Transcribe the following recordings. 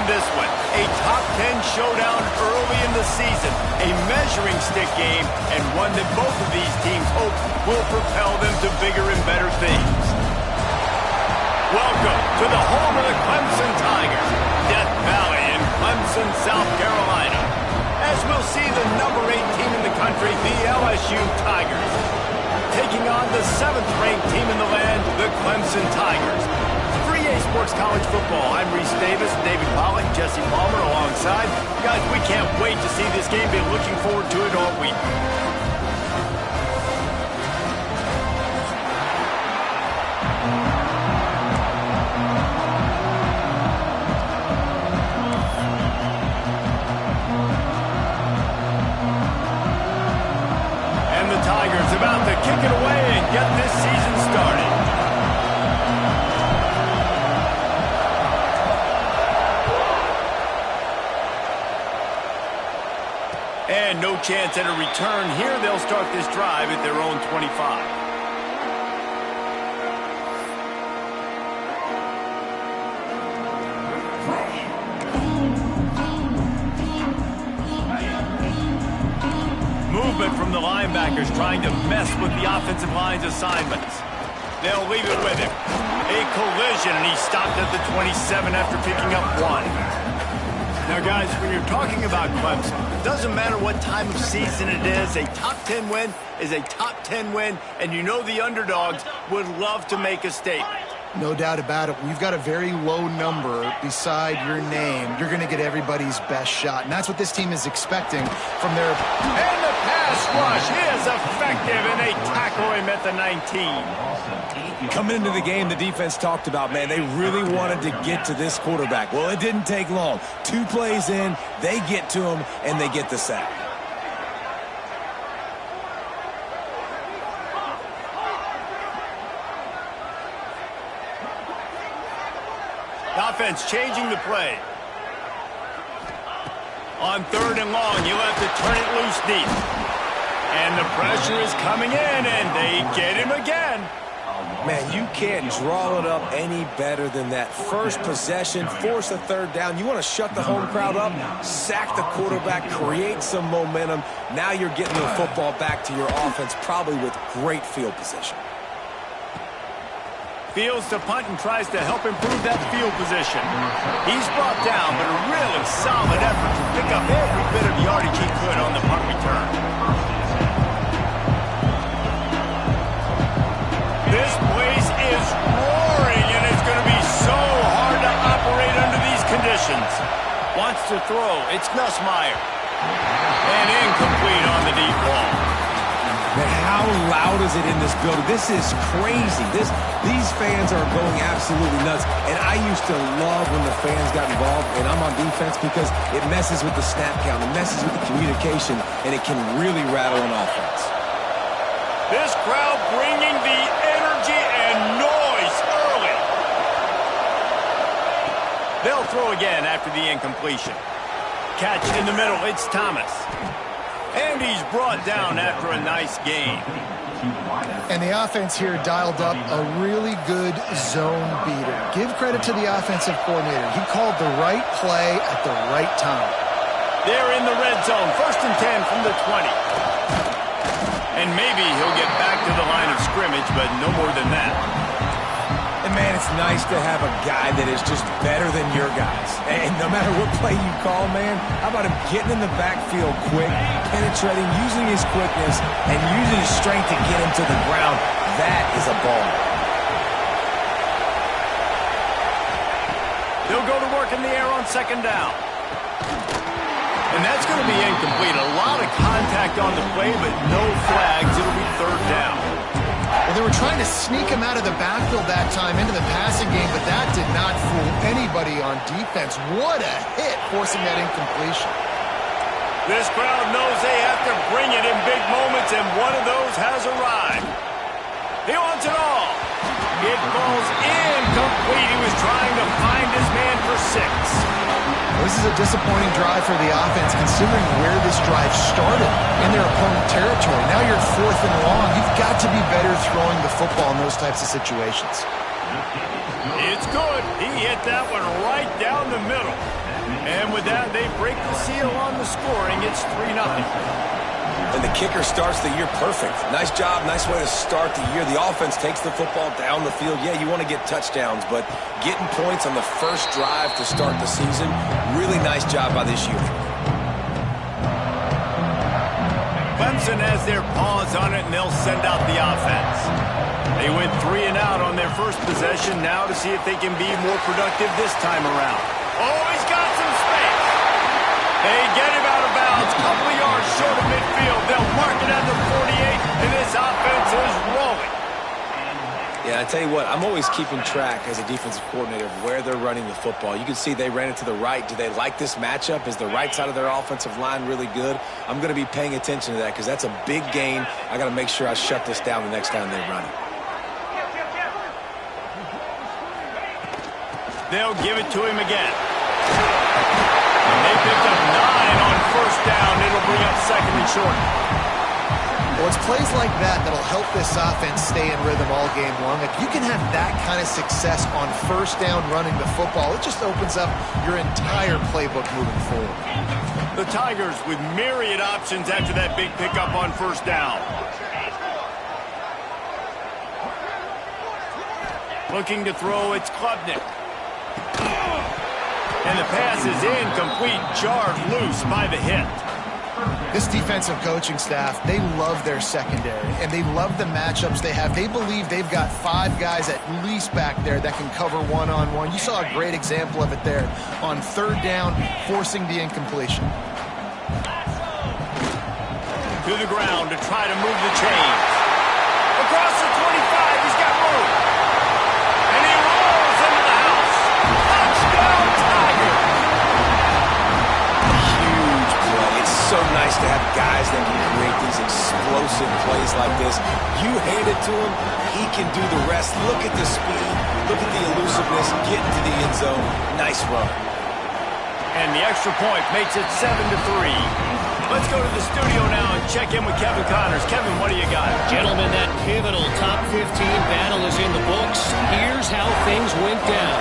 this one. A top 10 showdown early in the season. A measuring stick game, and one that both of these teams hope will propel them to bigger and better things. Welcome to the home of the Clemson Tigers, Death Valley in Clemson, South Carolina. As we'll see the number 8 team in the country, the LSU Tigers, taking on the 7th-ranked team in the land, the Clemson Tigers. 3A Sports College Football. I'm Reese Davis, David Pollock, Jesse Palmer alongside. Guys, we can't wait to see this game. Been looking forward to it all week. And the Tigers about to kick it away and get this season started. And no chance at a return here. They'll start this drive at their own 25. Movement from the linebackers trying to mess with the offensive line's assignments. They'll leave it with him. A collision, and he stopped at the 27 after picking up 1. Now, guys, when you're talking about Clemson, it doesn't matter what time of season it is. A top 10 win is a top 10 win, and you know the underdogs would love to make a statement. No doubt about it. When you've got a very low number beside your name, you're going to get everybody's best shot, and that's what this team is expecting from their... And the pass rush is effective, and they tackle him at the 19. Coming into the game, the defense talked about, man, they really wanted to get to this quarterback. Well, it didn't take long. 2 plays in, they get to him, and they get the sack. Offense changing the play. On 3rd and long, you'll have to turn it loose deep. And the pressure is coming in, and they get him again. Man, you can't draw it up any better than that. First possession, force a 3rd down. You want to shut the home crowd up, sack the quarterback, create some momentum. Now you're getting the football back to your offense, probably with great field position. Fields to punt and tries to help improve that field position. He's brought down, but a really solid effort to pick up every bit of yardage he could on the punt return. This place is roaring, and it's going to be so hard to operate under these conditions. Wants to throw. It's Nussmeier. And incomplete on the deep ball. Man, how loud is it in this building? This is crazy. These fans are going absolutely nuts. And I used to love when the fans got involved, and I'm on defense because it messes with the snap count, it messes with the communication, and it can really rattle an offense. This crowd bringing the energy and noise early. They'll throw again after the incompletion. Catch in the middle. It's Thomas. And he's brought down after a nice gain. And the offense here dialed up a really good zone beater. Give credit to the offensive coordinator. He called the right play at the right time. They're in the red zone. 1st and 10 from the 20. And maybe he'll get back to the line of scrimmage, but no more than that. And, man, it's nice to have a guy that is just better than your guys. And no matter what play you call, man, how about him getting in the backfield quick, penetrating, using his quickness, and using his strength to get him to the ground. That is a ball. They'll go to work in the air on 2nd down. And that's going to be incomplete. A lot of contact on the play, but no flags. It'll be 3rd down. Well, they were trying to sneak him out of the backfield that time into the passing game, but that did not fool anybody on defense. What a hit, forcing that incompletion. This crowd knows they have to bring it in big moments, and one of those has arrived. He wants it all. It falls incomplete. He was trying to find his man for 6. This is a disappointing drive for the offense, considering where this drive started in their opponent territory. Now you're 4th and long. You've got to be better throwing the football in those types of situations. It's good. He hit that one right down the middle. And with that, they break the seal on the scoring. It's 3-0. And the kicker starts the year perfect. Nice job, nice way to start the year. The offense takes the football down the field. Yeah, you want to get touchdowns, but getting points on the first drive to start the season, really nice job by this unit. Clemson has their paws on it, and they'll send out the offense. They went 3 and out on their first possession, now to see if they can be more productive this time around. Oh, he's got some space. They get him out of bounds, couple of yards short of midfield. They'll mark it at the 48, and this offense is rolling. Yeah, I tell you what, I'm always keeping track as a defensive coordinator of where they're running the football. You can see they ran it to the right. Do they like this matchup? Is the right side of their offensive line really good? I'm going to be paying attention to that because that's a big gain. I got to make sure I shut this down the next time they run it. They'll give it to him again. And they picked up 9 on first down. It'll bring up second and short. Well, it's plays like that that'll help this offense stay in rhythm all game long. If you can have that kind of success on first down running the football, it just opens up your entire playbook moving forward. The Tigers with myriad options after that big pickup on first down. Looking to throw, it's Klubnik. And the pass is incomplete, jarred loose by the hit. This defensive coaching staff, they love their secondary, and they love the matchups they have. They believe they've got 5 guys at least back there that can cover one-on-one. You saw a great example of it there on third down, forcing the incompletion. To the ground to try to move the chains. Across the 25, he's got room. And he rolls into the house. Touchdown, Tigers! Huge play. It's so nice to have guys that can create these explosive plays like this. You hand it to him, he can do the rest. Look at the speed. Look at the elusiveness. Get into the end zone. Nice run. And the extra point makes it 7-3. Let's go to the studio now and check in with Kevin Connors. Kevin, what do you got? Gentlemen, that pivotal top 15 battle is in the books. Here's how things went down.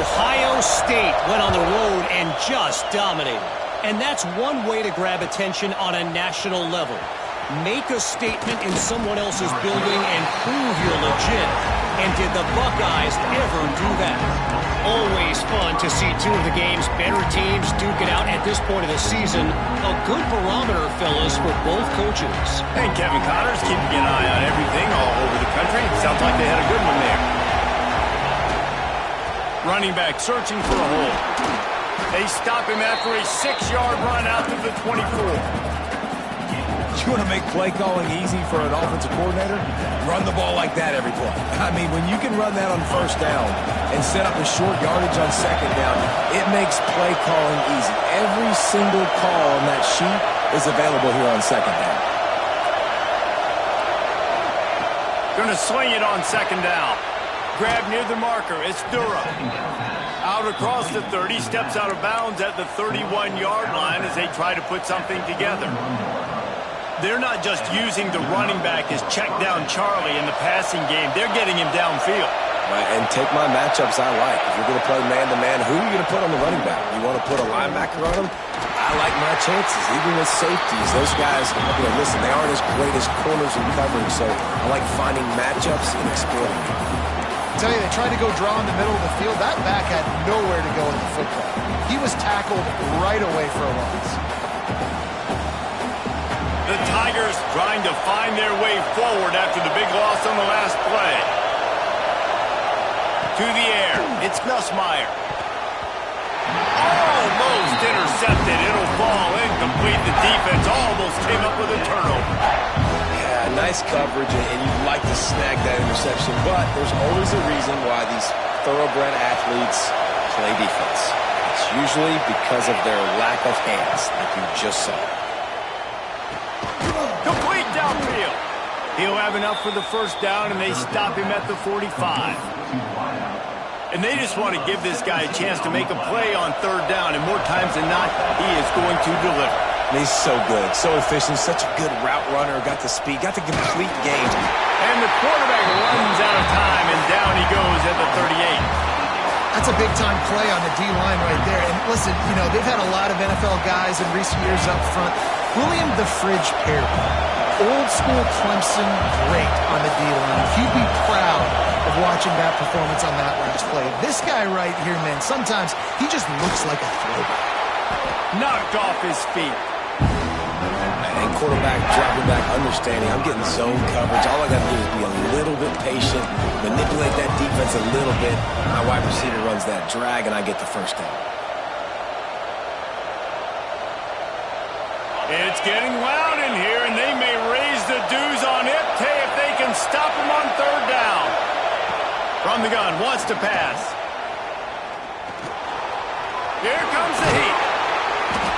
Ohio State went on the road and just dominated. And that's one way to grab attention on a national level. Make a statement in someone else's building and prove you're legit. And did the Buckeyes ever do that? Always fun to see 2 of the game's better teams duke it out at this point of the season. A good barometer, fellas, for both coaches. And Kevin Connors keeping an eye on everything all over the country. Sounds like they had a good one there. Running back searching for a hole. They stop him after a 6-yard run out to the 24. You want to make play calling easy for an offensive coordinator? Run the ball like that every play. I mean, when you can run that on first down and set up a short yardage on second down, it makes play calling easy. Every single call on that sheet is available here on second down. Going to swing it on second down. Grab near the marker. It's Durham. Out across the 30, steps out of bounds at the 31-yard line as they try to put something together. They're not just using the running back as check down Charlie in the passing game. They're getting him downfield. Right, and take my matchups I like. If you're going to play man-to-man, who are you going to put on the running back? You want to put a linebacker on him? I like my chances, even with safeties. Those guys, listen, they aren't as great as corners in coverage, so I like finding matchups and exploiting them. I tell you, they tried to go draw in the middle of the field. That back had nowhere to go in the football. He was tackled right away for a loss. The Tigers trying to find their way forward after the big loss on the last play. To the air, it's Nussmeier. Almost intercepted. It'll fall incomplete. The defense almost came up with a turnover. Yeah, nice coverage, and you'd like to snag that interception, but there's always a reason why these thoroughbred athletes play defense. It's usually because of their lack of hands, like you just saw. Complete downfield. He'll have enough for the first down, and they stop him at the 45. And they just want to give this guy a chance to make a play on third down, and more times than not, he is going to deliver. He's so good, so efficient, such a good route runner, got the speed, got the complete game. And the quarterback runs out of time, and down he goes at the 38. That's a big-time play on the D-line right there. And listen, you know, they've had a lot of NFL guys in recent years up front. William the Fridge Perry, old-school Clemson, great on the D-line. He'd be proud of watching that performance on that last play. This guy right here, man, sometimes he just looks like a throwback. Knocked off his feet. And quarterback dropping back, understanding I'm getting zone coverage. All I got to do is be a little bit patient, manipulate that defense a little bit. My wide receiver runs that drag, and I get the first down. It's getting loud in here, and they may raise the dues on Iptay if they can stop him on third down. From the gun, wants to pass. Here comes the heat.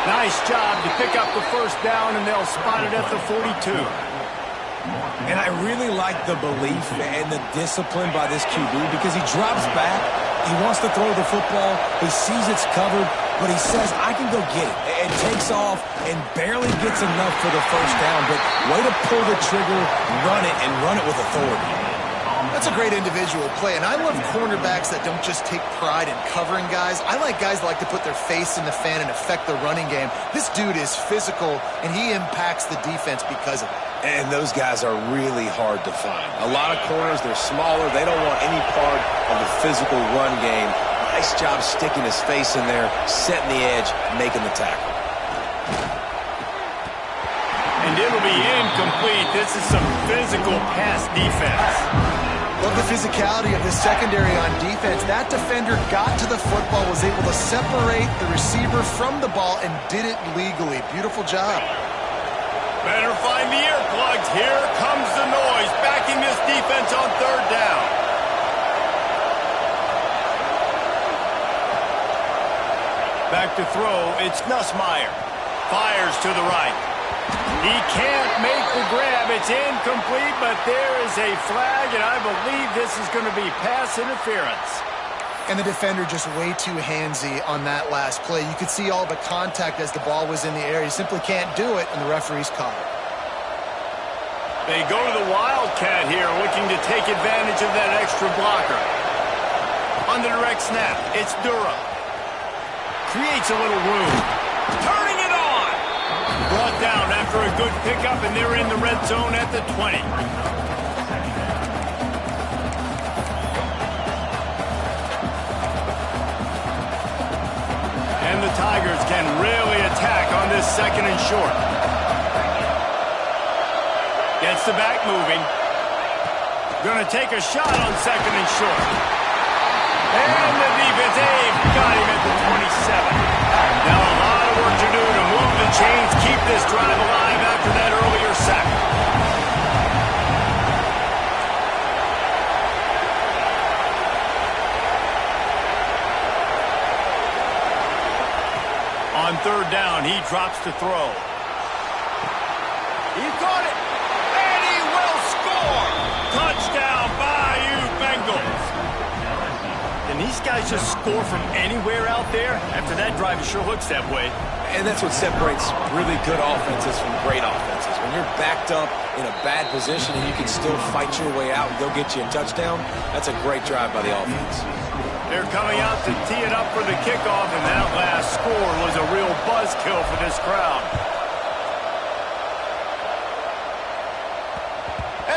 Nice job to pick up the first down, and they'll spot it at the 42. And I really like the belief and the discipline by this QB because he drops back, he wants to throw the football, he sees it's covered, but he says, I can go get it. And takes off and barely gets enough for the first down, but way to pull the trigger, run it, and run it with authority. That's a great individual play, and I love cornerbacks that don't just take pride in covering guys. I like guys that like to put their face in the fan and affect the running game. This dude is physical, and he impacts the defense because of it. And those guys are really hard to find. A lot of corners, they're smaller. They don't want any part of the physical run game. Nice job sticking his face in there, setting the edge, making the tackle. And it'll be incomplete. This is some physical pass defense. Love the physicality of the secondary on defense. That defender got to the football, was able to separate the receiver from the ball, and did it legally. Beautiful job. Better find the earplugs. Here comes the noise, backing this defense on third down. Back to throw, it's Nussmeier. Fires to the right. He can't make the grab. It's incomplete, but there is a flag, and I believe this is going to be pass interference. And the defender just way too handsy on that last play. You could see all the contact as the ball was in the air. He simply can't do it, and the referee's caught it. They go to the Wildcat here, looking to take advantage of that extra blocker. On the direct snap, it's Durham. Creates a little room. Turning it on! Brought down after a good pickup, and they're in the red zone at the 20. And the Tigers can really attack on this second and short. Gets the back moving. Gonna take a shot on second and short. And the defense, got him at the 27. Now a lot of work to do to move the chains, keep this drive alive after that earlier sack. On third down, he drops to throw. He caught it, and he will score! Touchdown, Bayou Bengals! And these guys just score from anywhere out there? After that drive, it sure looks that way. And that's what separates really good offenses from great offenses. When you're backed up in a bad position and you can still fight your way out and go get you a touchdown, that's a great drive by the offense. They're coming out to tee it up for the kickoff, and that last score was a real buzzkill for this crowd.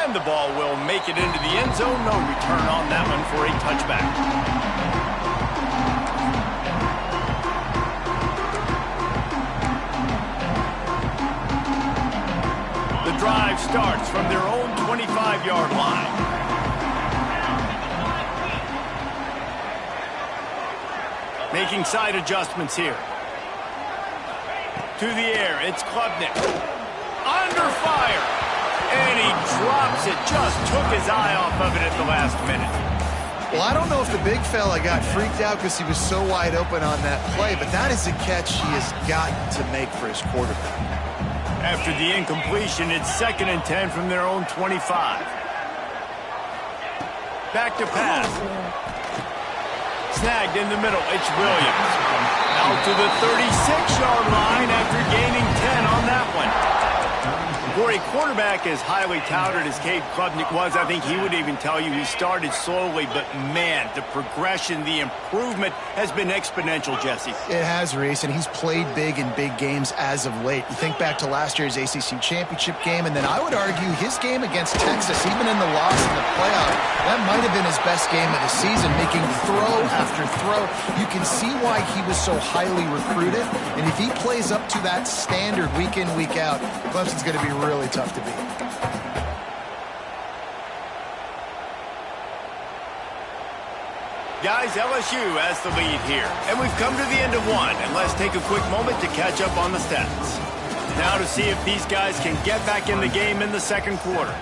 And the ball will make it into the end zone. No return on that one for a touchback. The drive starts from their own 25-yard line. Making side adjustments here. To the air, it's Klubnik. Under fire. And he drops it. Just took his eye off of it at the last minute. Well, I don't know if the big fella got freaked out because he was so wide open on that play, but that is a catch he has got to make for his quarterback. After the incompletion, it's 2nd and 10 from their own 25. Back to pass. Snagged in the middle, it's Williams. Out to the 36-yard line after gaining 10 on that one. For a quarterback as highly touted as Cade Klubnik was, I think he would even tell you he started slowly, but man, the progression, the improvement has been exponential, Jesse. It has, Reese, and he's played big in big games as of late. You think back to last year's ACC championship game, and then I would argue his game against Texas, even in the loss in the playoff, that might have been his best game of the season, making throw after throw. You can see why he was so highly recruited, and if he plays up to that standard week in, week out, Clemson's going to be really tough to beat. Guys, LSU has the lead here, and we've come to the end of one, and let's take a quick moment to catch up on the stats. Now to see if these guys can get back in the game in the second quarter.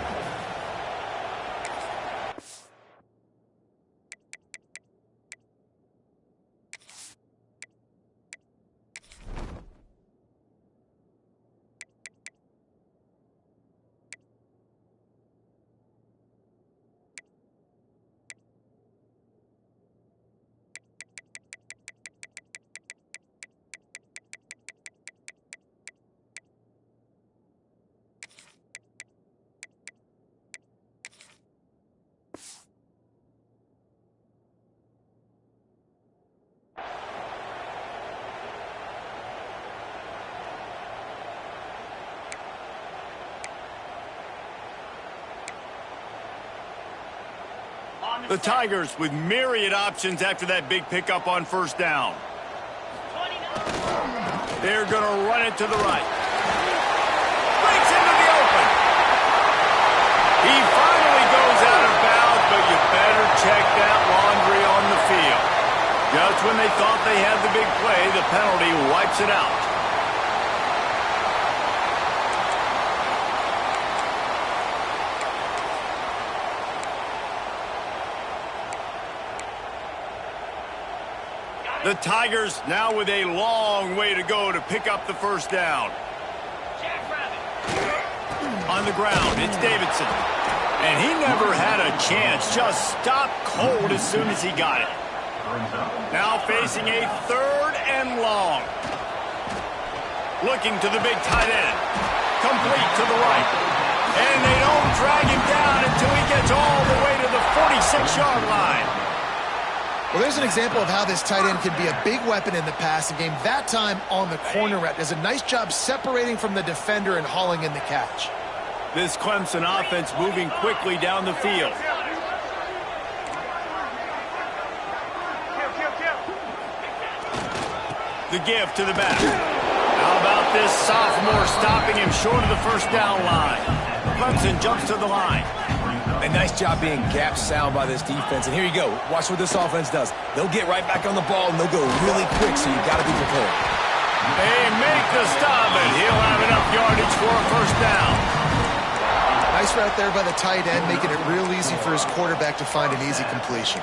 The Tigers with myriad options after that big pickup on first down. They're going to run it to the right. Breaks into the open. He finally goes out of bounds, but you better check that laundry on the field. Just when they thought they had the big play, the penalty wipes it out. The Tigers now with a long way to go to pick up the first down. On the ground, it's Davidson. And he never had a chance, just stopped cold as soon as he got it. Now facing a third and long. Looking to the big tight end. Complete to the right. And they don't drag him down until he gets all the way to the 46-yard line. Well, there's an example of how this tight end can be a big weapon in the passing game. That time on the corner route does a nice job separating from the defender and hauling in the catch. This Clemson offense moving quickly down the field. The give to the back. How about this sophomore stopping him short of the first down line? Clemson jumps to the line. A nice job being gap sound by this defense. And here you go. Watch what this offense does. They'll get right back on the ball, and they'll go really quick, so you've got to be prepared. They make the stop, and he'll have enough yardage for a first down. Nice route there by the tight end, making it real easy for his quarterback to find an easy completion.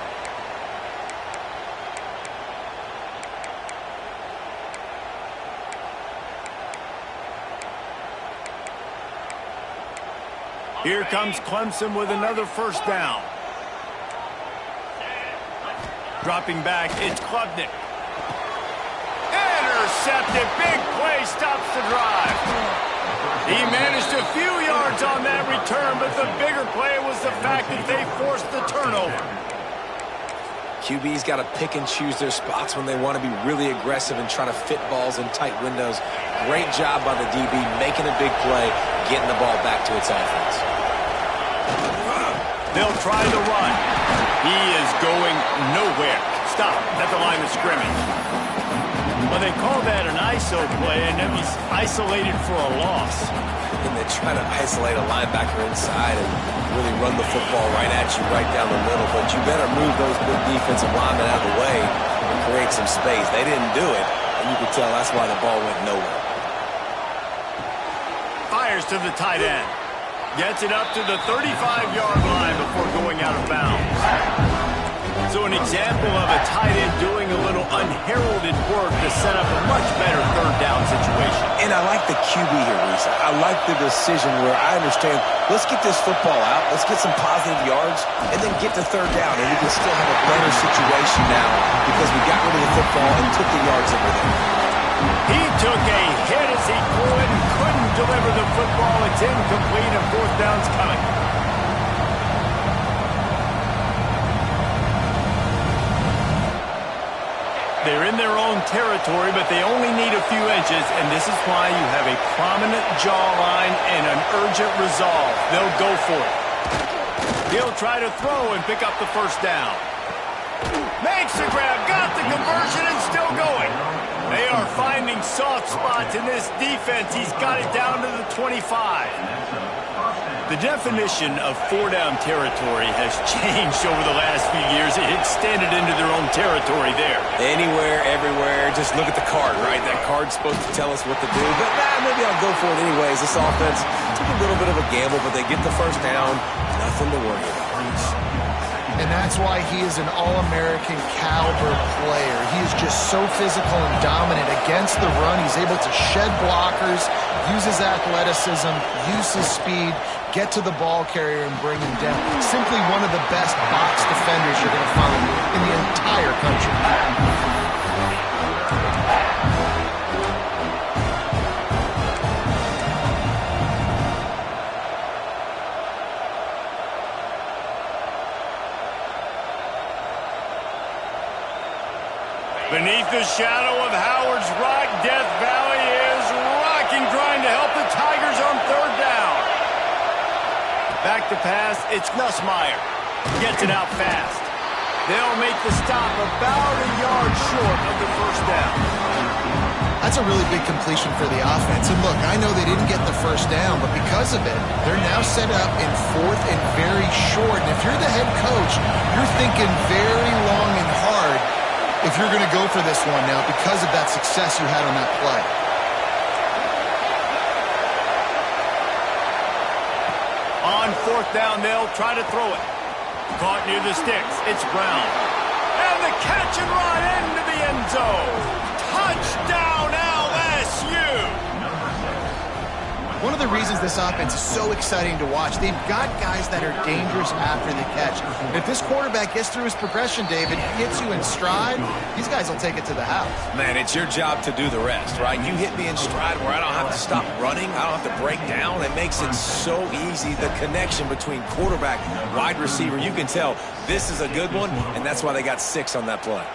Here comes Clemson with another first down. Dropping back, it's Klubnik. Intercepted, big play, stops the drive. He managed a few yards on that return, but the bigger play was the fact that they forced the turnover. QB's got to pick and choose their spots when they want to be really aggressive and try to fit balls in tight windows. Great job by the DB making a big play, getting the ball back to its offense. They'll try the run. He is going nowhere. Stop at the line of scrimmage. Well, they call that an ISO play, and then he's isolated for a loss. And they try to isolate a linebacker inside and really run the football right at you, right down the middle. But you better move those big defensive linemen out of the way and create some space. They didn't do it, and you can tell that's why the ball went nowhere. Fires to the tight end. Gets it up to the 35-yard line before going out of bounds. So an example of a tight end doing a little unheralded work to set up a much better third down situation. And I like the QB here, Reese. I like the decision where I understand, let's get this football out, let's get some positive yards, and then get to third down, and we can still have a better situation now because we got rid of the football and took the yards that were there. He took a hit as he threw it and couldn't deliver the football. It's incomplete, and fourth down's coming. They're in their own territory, but they only need a few inches, and this is why you have a prominent jawline and an urgent resolve. They'll go for it. He'll try to throw and pick up the first down. Makes the grab, got the conversion, and still going. They are finding soft spots in this defense. He's got it down to the 25. The definition of four-down territory has changed over the last few years. It extended into their own territory there. Anywhere, everywhere, just look at the card, right? That card's supposed to tell us what to do, but maybe I'll go for it anyways. This offense took a little bit of a gamble, but they get the first down. Nothing to worry about. And that's why he is an All-American caliber player. He is just so physical and dominant against the run. He's able to shed blockers, use his athleticism, use his speed, get to the ball carrier and bring him down. Simply one of the best box defenders you're going to find in the entire country. Beneath the shadow of Howard's Rock, Death Valley is rocking, trying to help the Tigers on third down. Back to pass, it's Nussmeier. Gets it out fast. They'll make the stop about a yard short of the first down. That's a really big completion for the offense. And look, I know they didn't get the first down, but because of it, they're now set up in fourth and very short. And if you're the head coach, you're thinking very long and hard if you're going to go for this one now because of that success you had on that play. On fourth down, they'll try to throw it. Caught near the sticks. It's Brown. And the catch and run into the end zone. Touchdown, LSU! One of the reasons this offense is so exciting to watch, they've got guys that are dangerous after the catch. If this quarterback gets through his progression, David, hits you in stride, these guys will take it to the house. Man, it's your job to do the rest, right? You hit me in stride where I don't have to stop running. I don't have to break down. It makes it so easy. The connection between quarterback, wide receiver, you can tell this is a good one, and that's why they got 6 on that play.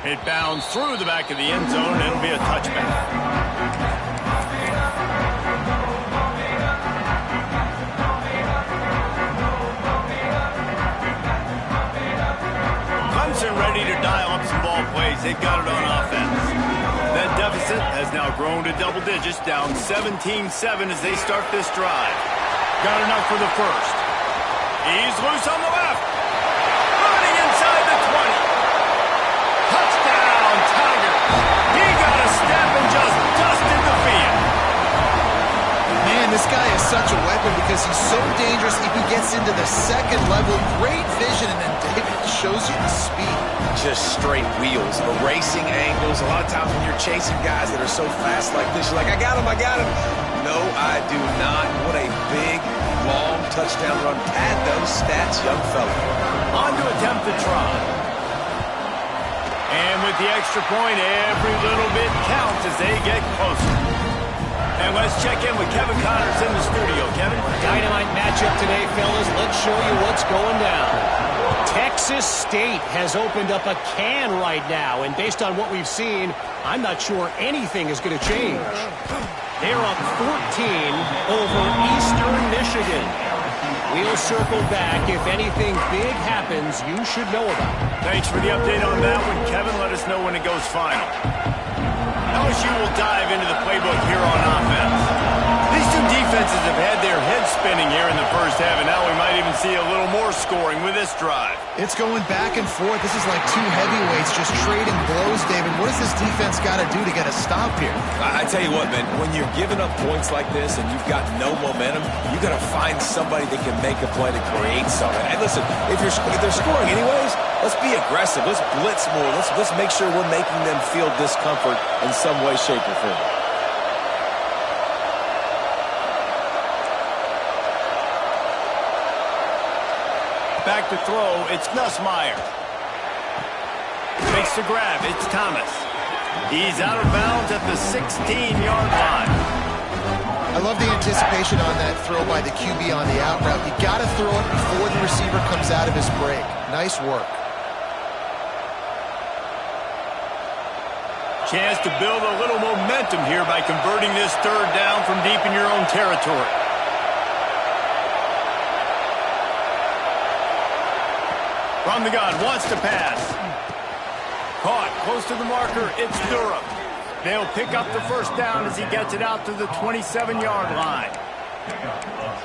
It bounds through the back of the end zone, and it'll be a touchback. Clemson ready to dial up some ball plays. They've got it on offense. That deficit has now grown to double digits, down 17-7 as they start this drive. Got enough for the first. He's loose on the left. Running inside the 20. Touchdown, Tigers. He got a step and just dusted the field. Man, this guy is such a weapon because he's so dangerous if he gets into the second level. Great vision, and then David shows you the speed. Just straight wheels, erasing angles. A lot of times when you're chasing guys that are so fast like this, you're like, I got him, I got him. No, I do not. What a big, long touchdown run. Pad those stats, young fella. On to attempt the try. And with the extra point, every little bit counts as they get closer. And let's check in with Kevin Connors in the studio. Kevin? Dynamite matchup today, fellas. Let's show you what's going down. Texas State has opened up a can right now, and based on what we've seen, I'm not sure anything is going to change. They're up 14 over Eastern Michigan. We'll circle back. If anything big happens, you should know about it. Thanks for the update on that one, Kevin. Let us know when it goes final. LSU will dive into the playbook here on offense. These two defenses have had their heads spinning here in the first half, and now we might even see a little more scoring with this drive. It's going back and forth. This is like two heavyweights just trading blows, David. What does this defense got to do to get a stop here? I tell you what, man, when you're giving up points like this and you've got no momentum, you got to find somebody that can make a play to create something. And listen, if they're scoring anyways, let's be aggressive. Let's blitz more. Let's make sure we're making them feel discomfort in some way, shape, or form. Back to throw, it's Nussmeier. Makes the grab, it's Thomas. He's out of bounds at the 16-yard line. I love the anticipation on that throw by the QB on the out route. You got to throw it before the receiver comes out of his break. Nice work. Chance to build a little momentum here by converting this third down from deep in your own territory. From the gun, wants to pass. Caught, close to the marker, it's Durham. They'll pick up the first down as he gets it out to the 27-yard line.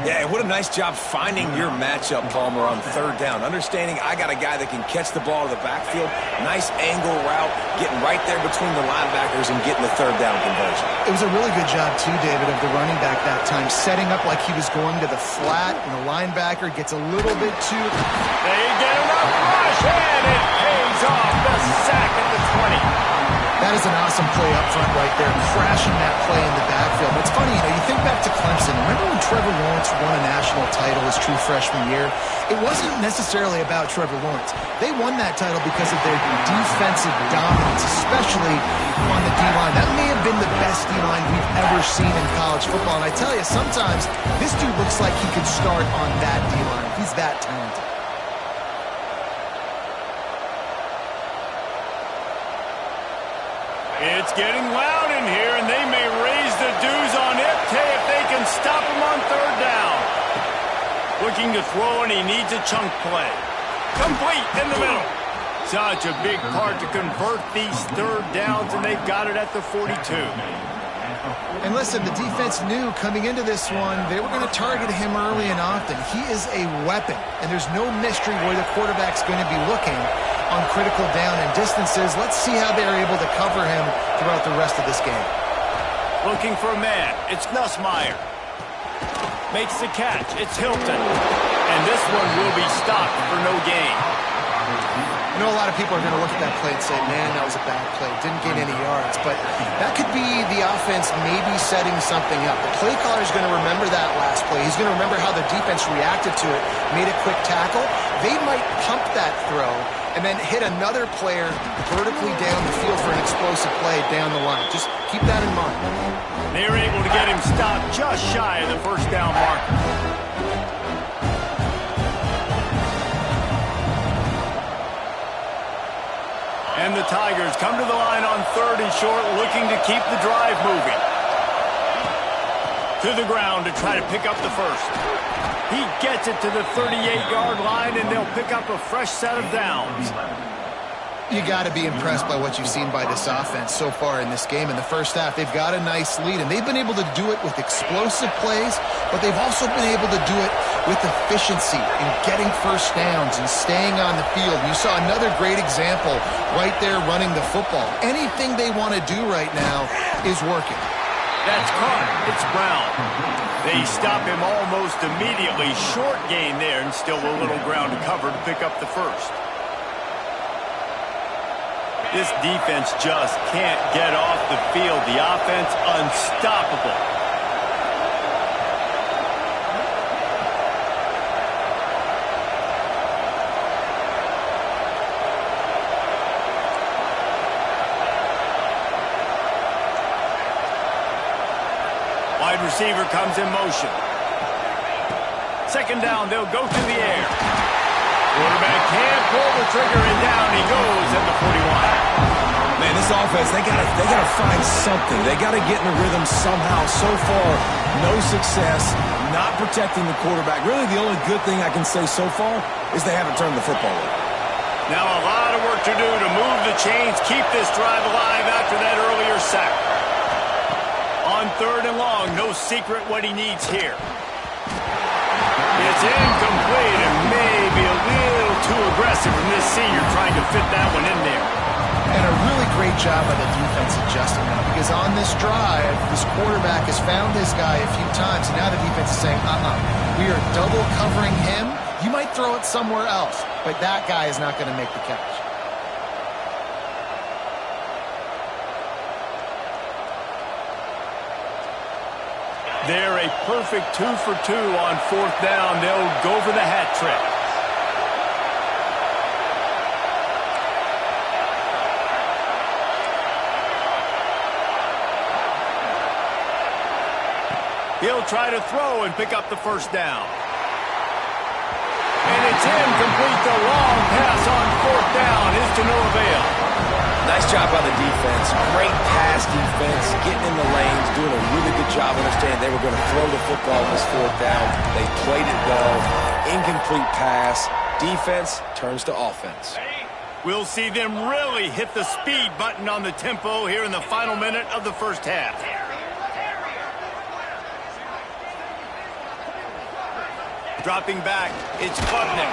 Yeah, what a nice job finding your matchup, Palmer, on third down. Understanding I got a guy that can catch the ball to the backfield. Nice angle route, getting right there between the linebackers and getting the third down conversion. It was a really good job, too, David, of the running back that time, setting up like he was going to the flat, and the linebacker gets a little bit too... They get enough rush, and it pays off the sack at the 20. That is an awesome play up front right there, crashing that play in the backfield. It's funny, you think back to Clemson. Remember when Trevor Lawrence won a national title his true freshman year? It wasn't necessarily about Trevor Lawrence. They won that title because of their defensive dominance, especially on the D-line. That may have been the best D-line we've ever seen in college football. And I tell you, sometimes this dude looks like he could start on that D-line. He's that talented. It's getting loud in here, and they may raise the dues on Ipte if they can stop him on third down. Looking to throw, and he needs a chunk play. Complete in the middle. Such a big part to convert these third downs, and they've got it at the 42. And listen, the defense knew coming into this one, they were going to target him early and often. He is a weapon, and there's no mystery where the quarterback's going to be looking on critical down and distances. Let's see how they're able to cover him throughout the rest of this game. Looking for a man. It's Nussmeier. Makes the catch. It's Hilton. And this one will be stopped for no gain. I know a lot of people are going to look at that play and say, man, that was a bad play. Didn't gain any yards. But that could be the offense maybe setting something up. The play caller is going to remember that last play. He's going to remember how the defense reacted to it, made a quick tackle. They might pump that throw and then hit another player vertically down the field for an explosive play down the line. Just keep that in mind. They were able to get him stopped just shy of the first down marker. And the Tigers come to the line on third and short, looking to keep the drive moving. To the ground to try to pick up the first. He gets it to the 38-yard line, and they'll pick up a fresh set of downs. You got to be impressed by what you've seen by this offense so far in this game. In the first half, they've got a nice lead, and they've been able to do it with explosive plays, but they've also been able to do it with efficiency and getting first downs and staying on the field. You saw another great example right there running the football. Anything they want to do right now is working. That's caught. It's Brown. They stop him almost immediately. Short gain there, and still a little ground to cover to pick up the first. This defense just can't get off the field. The offense unstoppable. Wide receiver comes in motion. Second down, they'll go to the air. Quarterback can't pull the trigger, and down he goes at the 41. Man, this offense, they gotta find something. They gotta get in a rhythm somehow. So far, no success, not protecting the quarterback. Really, the only good thing I can say so far is they haven't turned the football over. Now a lot of work to do to move the chains, keep this drive alive after that earlier sack. On third and long, no secret what he needs here. It's incomplete and maybe a little too aggressive from this senior trying to fit that one in there. And a really great job by the defense adjusting now, because on this drive, this quarterback has found his guy a few times, and now the defense is saying, we are double covering him. You might throw it somewhere else. But that guy is not going to make the catch. They're a perfect 2 for 2 on 4th down. They'll go for the hat trick. He'll try to throw and pick up the first down. And it's incomplete. The long pass on 4th down is to no avail. Nice job by the defense. Great pass defense, getting in the lanes, doing a really good job understanding they were going to throw the football on this 4th down. They played it well. Incomplete pass. Defense turns to offense. We'll see them really hit the speed button on the tempo here in the final minute of the first half. Dropping back, it's Klubnik.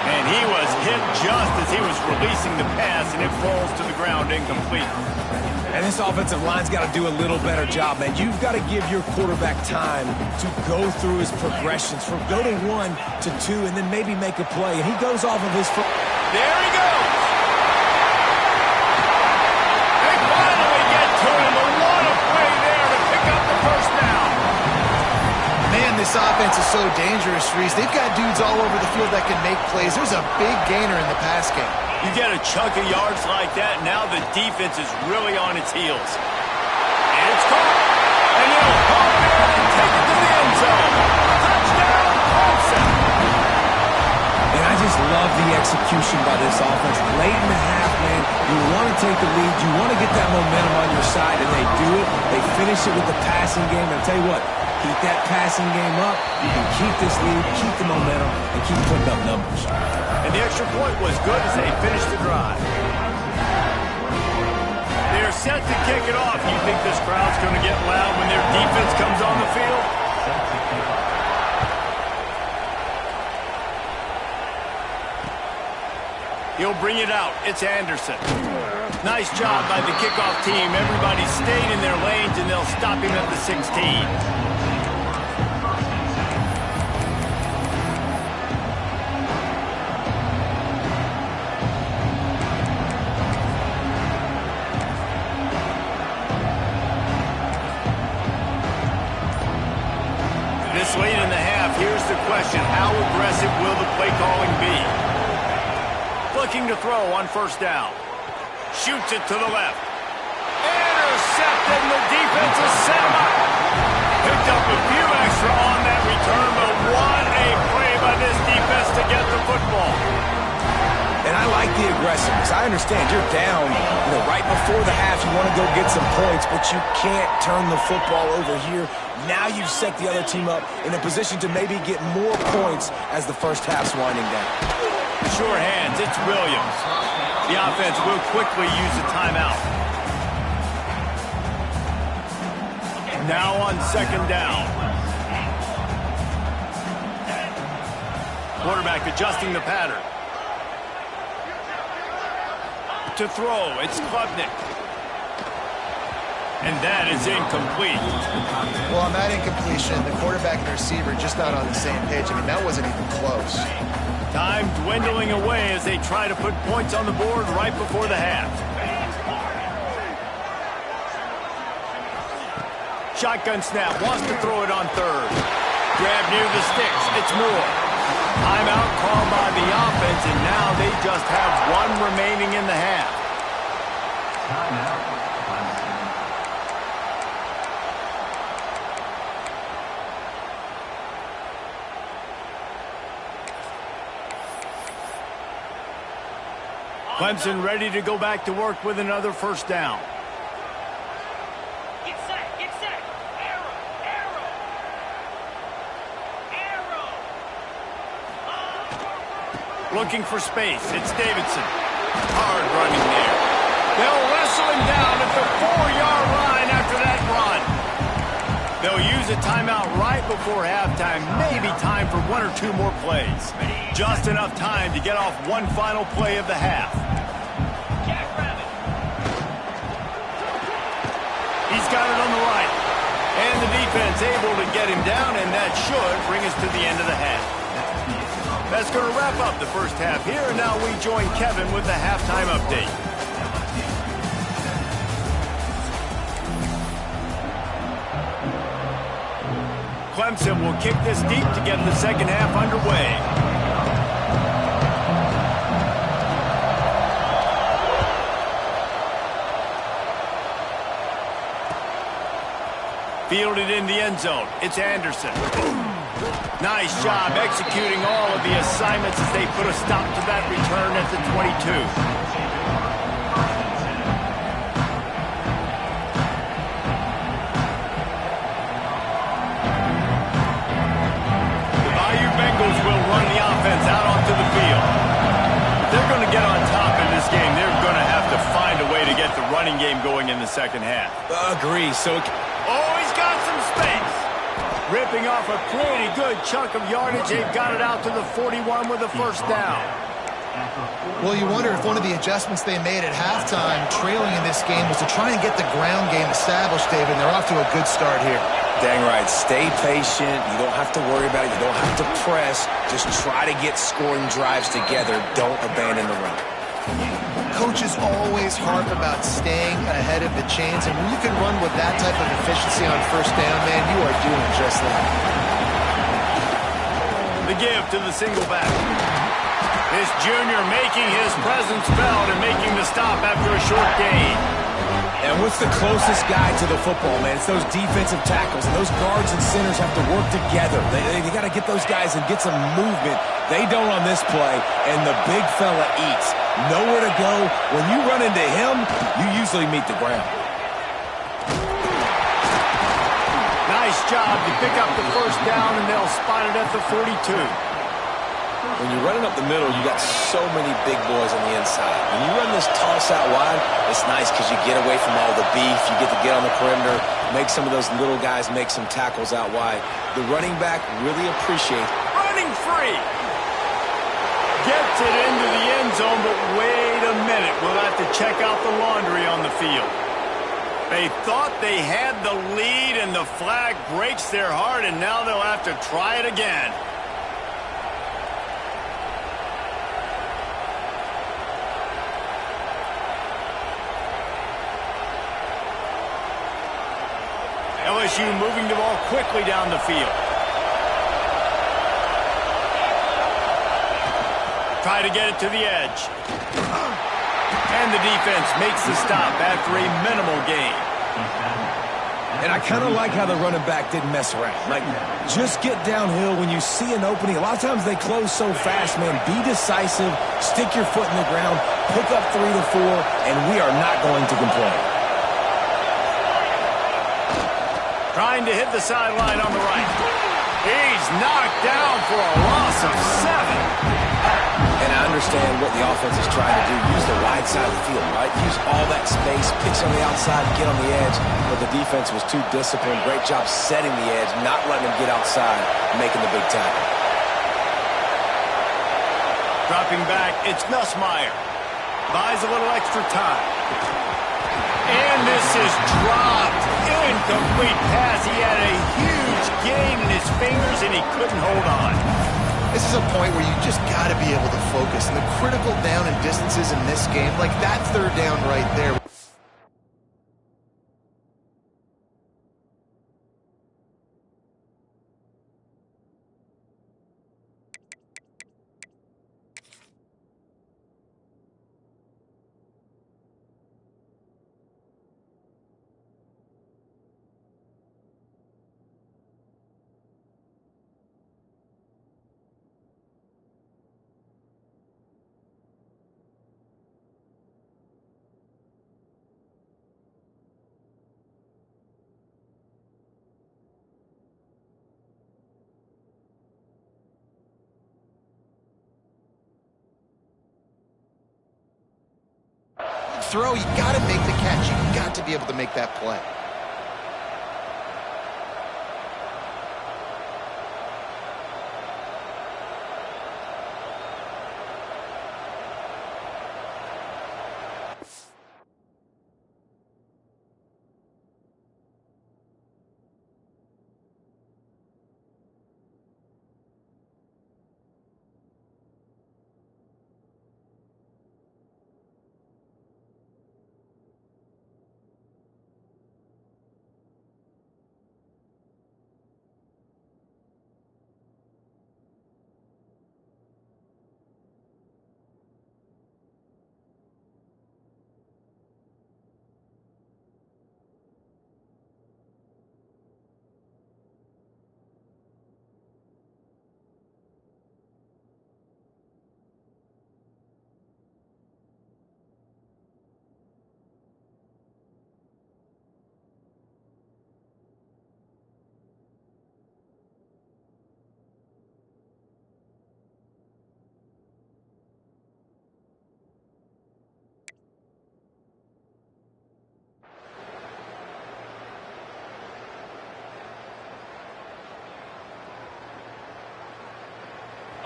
And he was hit just as he was releasing the pass, and it falls to the ground incomplete. And this offensive line's got to do a little better job, man. You've got to give your quarterback time to go through his progressions, from go to 1 to 2, and then maybe make a play. And he goes off of his foot. There he goes. They finally get to him. A lot of play there to pick up the first down. Man, this offense is so dangerous, Reese. They've got dudes all over the field that can make plays. There's a big gainer in the pass game. You get a chunk of yards like that, now the defense is really on its heels. And it's caught. And he'll haul it in and take it to the end zone. Touchdown, Clemson. And I just love the execution by this offense. Late in the half, man, you want to take the lead. You want to get that momentum on your side, and they do it. They finish it with the passing game. And I'll tell you what, keep that passing game up. You can keep this lead, keep the momentum, and keep putting up numbers. And the extra point was good as they finished the drive. They're set to kick it off. You think this crowd's going to get loud when their defense comes on the field? He'll bring it out. It's Anderson. Nice job by the kickoff team. Everybody stayed in their lanes, and they'll stop him at the 16. Late in the half, here's the question. How aggressive will the play calling be? Looking to throw on 1st down. Shoots it to the left. Intercepted, and the defense is set him up. Picked up a few extra on that return, but what a play by this defense to get the football. And I like the aggressiveness. I understand you're down, right before the half. You want to go get some points, but you can't turn the football over here. Now you've set the other team up in a position to maybe get more points as the first half's winding down. Sure hands, it's Williams. The offense will quickly use a timeout. Now on 2nd down. Quarterback adjusting the pattern. To throw, it's Klubnik. And that is incomplete. Well, on that incompletion, the quarterback and the receiver just not on the same page. I mean, that wasn't even close. Time dwindling away as they try to put points on the board right before the half. Shotgun snap, wants to throw it on 3rd. Grab near the sticks, it's Moore. Timeout called by the offense, and now they just have 1 remaining in the half. Clemson ready to go back to work with another 1st down. Get set. Arrow. Looking for space. It's Davidson. Hard running there. They'll wrestle him down at the 4-yard line after that run. They'll use a timeout right before halftime. Maybe time for 1 or 2 more plays. Just enough time to get off one final play of the half. He's got it on the right. And the defense able to get him down, and that should bring us to the end of the half. That's going to wrap up the first half here, and now we join Kevin with the halftime update. Clemson will kick this deep to get the second half underway. Fielded in the end zone. It's Anderson. Nice job executing all of the assignments as they put a stop to that return at the 22. The Bayou Bengals will run the offense out onto the field. If they're going to get on top in this game, they're going to have to find a way to get the running game going in the second half. Agree. Oh, he's got some space. Ripping off a pretty good chunk of yardage. They've got it out to the 41 with a first down. Well, you wonder if one of the adjustments they made at halftime, trailing in this game, was to try and get the ground game established, David, and they're off to a good start here. Dang right. Stay patient. You don't have to worry about it. You don't have to press. Just try to get scoring drives together. Don't abandon the run. Coaches always harp about staying ahead of the chains, and when you can run with that type of efficiency on first down, man, you are doing just that. The give to the single back. This junior making his presence felt and making the stop after a short gain. And what's the closest guy to the football, man? It's those defensive tackles. And those guards and centers have to work together. They got to get those guys and get some movement. They don't on this play, and the big fella eats. Nowhere to go. When you run into him, you usually meet the ground. Nice job to pick up the first down, and they'll spot it at the 42. When you're running up the middle, you got so many big boys on the inside. When you run this toss out wide, it's nice because you get away from all the beef. You get to get on the perimeter, make some of those little guys make some tackles out wide. The running back really appreciates running free. Gets it into the end zone, but wait a minute. We'll have to check out the laundry on the field. They thought they had the lead, and the flag breaks their heart, and now they'll have to try it again. LSU moving the ball quickly down the field. Try to get it to the edge. And the defense makes the stop after a minimal gain. And I kind of like how the running back didn't mess around. Like, just get downhill when you see an opening. A lot of times they close so fast, man. Be decisive, stick your foot in the ground, pick up 3 to 4, and we are not going to complain. Trying to hit the sideline on the right. He's knocked down for a loss of 7. And I understand what the offense is trying to do. Use the wide side of the field, right? Use all that space, pitch on the outside, get on the edge. But the defense was too disciplined. Great job setting the edge, not letting him get outside, making the big tackle. Dropping back, it's Nussmeier. Buys a little extra time. And this is dropped. Incomplete pass. He had a huge gain in his fingers, and he couldn't hold on. This is a point where you just got to be able to focus. And the critical down and distances in this game, like that third down right there. Throw, you got to make the catch. You got to be able to make that play.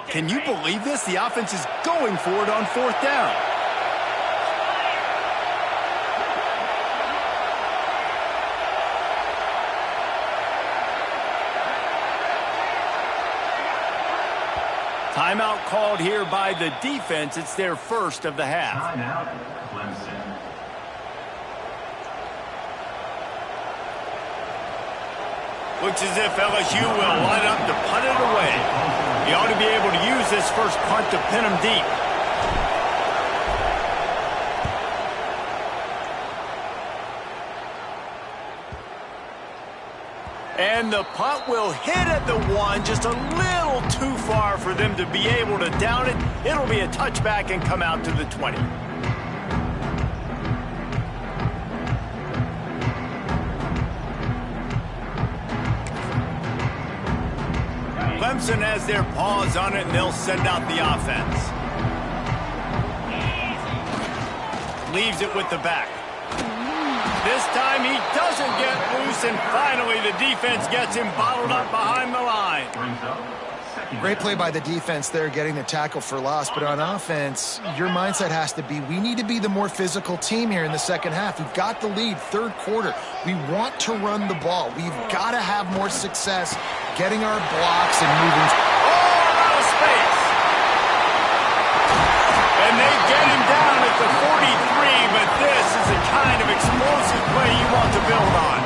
Can you believe this? The offense is going for it on 4th down. Timeout called here by the defense. It's their first of the half. Timeout, Clemson. Looks as if LSU will line up to punt it away. He ought to be able to use this first punt to pin him deep. And the punt will hit at the 1, just a little too far for them to be able to down it. It'll be a touchback and come out to the 20. Clemson has their paws on it, and they'll send out the offense. Leaves it with the back. This time he doesn't get loose, and finally the defense gets him bottled up behind the line. Great play by the defense there, getting the tackle for loss. But on offense, your mindset has to be, we need to be the more physical team here in the second half. We've got the lead, 3rd quarter. We want to run the ball. We've got to have more success getting our blocks and moving. Oh, out of space. And they get him down at the 43, but this is the kind of explosive play you want to build on.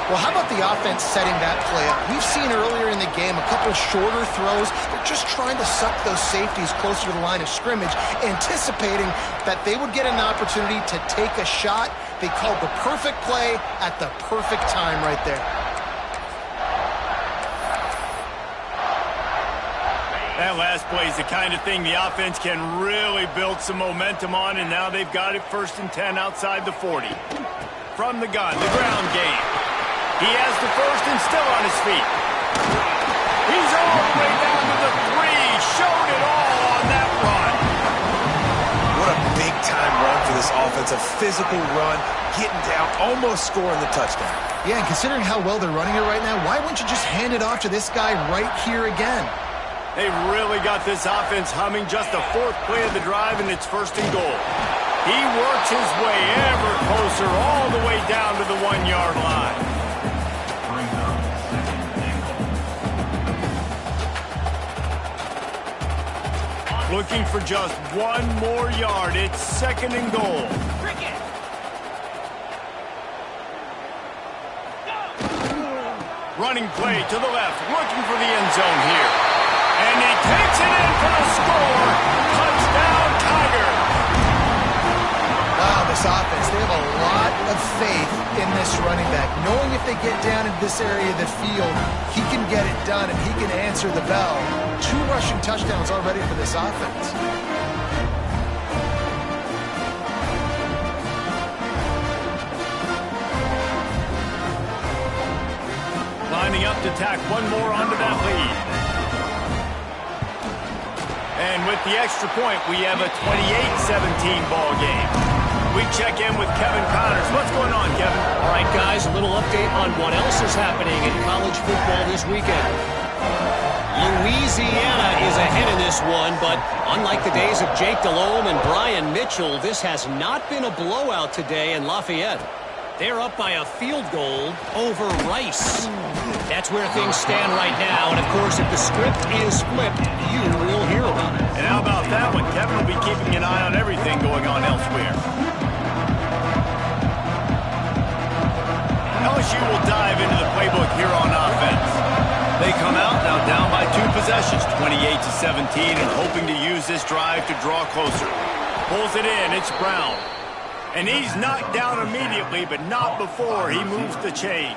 Well, how about the offense setting that play up? We've seen earlier in the game a couple shorter throws. They're just trying to suck those safeties closer to the line of scrimmage, anticipating that they would get an opportunity to take a shot. They called the perfect play at the perfect time right there. That last play is the kind of thing the offense can really build some momentum on, and now they've got it 1st and 10 outside the 40. From the gun, the ground game. He has the first and still on his feet. He's all the way down to the 3. Showed it all on that run. What a big-time run for this offense. A physical run, getting down, almost scoring the touchdown. Yeah, and considering how well they're running it right now, why wouldn't you just hand it off to this guy right here again? They really got this offense humming. Just the 4th play of the drive, and it's 1st and goal. He works his way ever closer all the way down to the 1-yard line. Looking for just 1 more yard. It's 2nd and goal. Running play to the left, looking for the end zone here. And he takes it in for the score. Touchdown, Tiger. Wow, this offense, they have a lot of faith in this running back. Knowing if they get down in this area of the field, he can get it done and he can answer the bell. 2 rushing touchdowns already for this offense. Lining up to tack 1 more onto that lead. And with the extra point, we have a 28-17 ball game. We check in with Kevin Connors. What's going on, Kevin? All right, guys, a little update on what else is happening in college football this weekend. Louisiana is ahead in this one, but unlike the days of Jake Delhomme and Brian Mitchell, this has not been a blowout today in Lafayette. They're up by a field goal over Rice. That's where things stand right now, and of course, if the script is flipped, you will hear about it. And how about that one? Kevin will be keeping an eye on everything going on elsewhere. LSU will dive into the playbook here on offense. They come out now down by 2 possessions, 28-17, and hoping to use this drive to draw closer. Pulls it in, it's Brown. And he's knocked down immediately, but not before he moves the chains.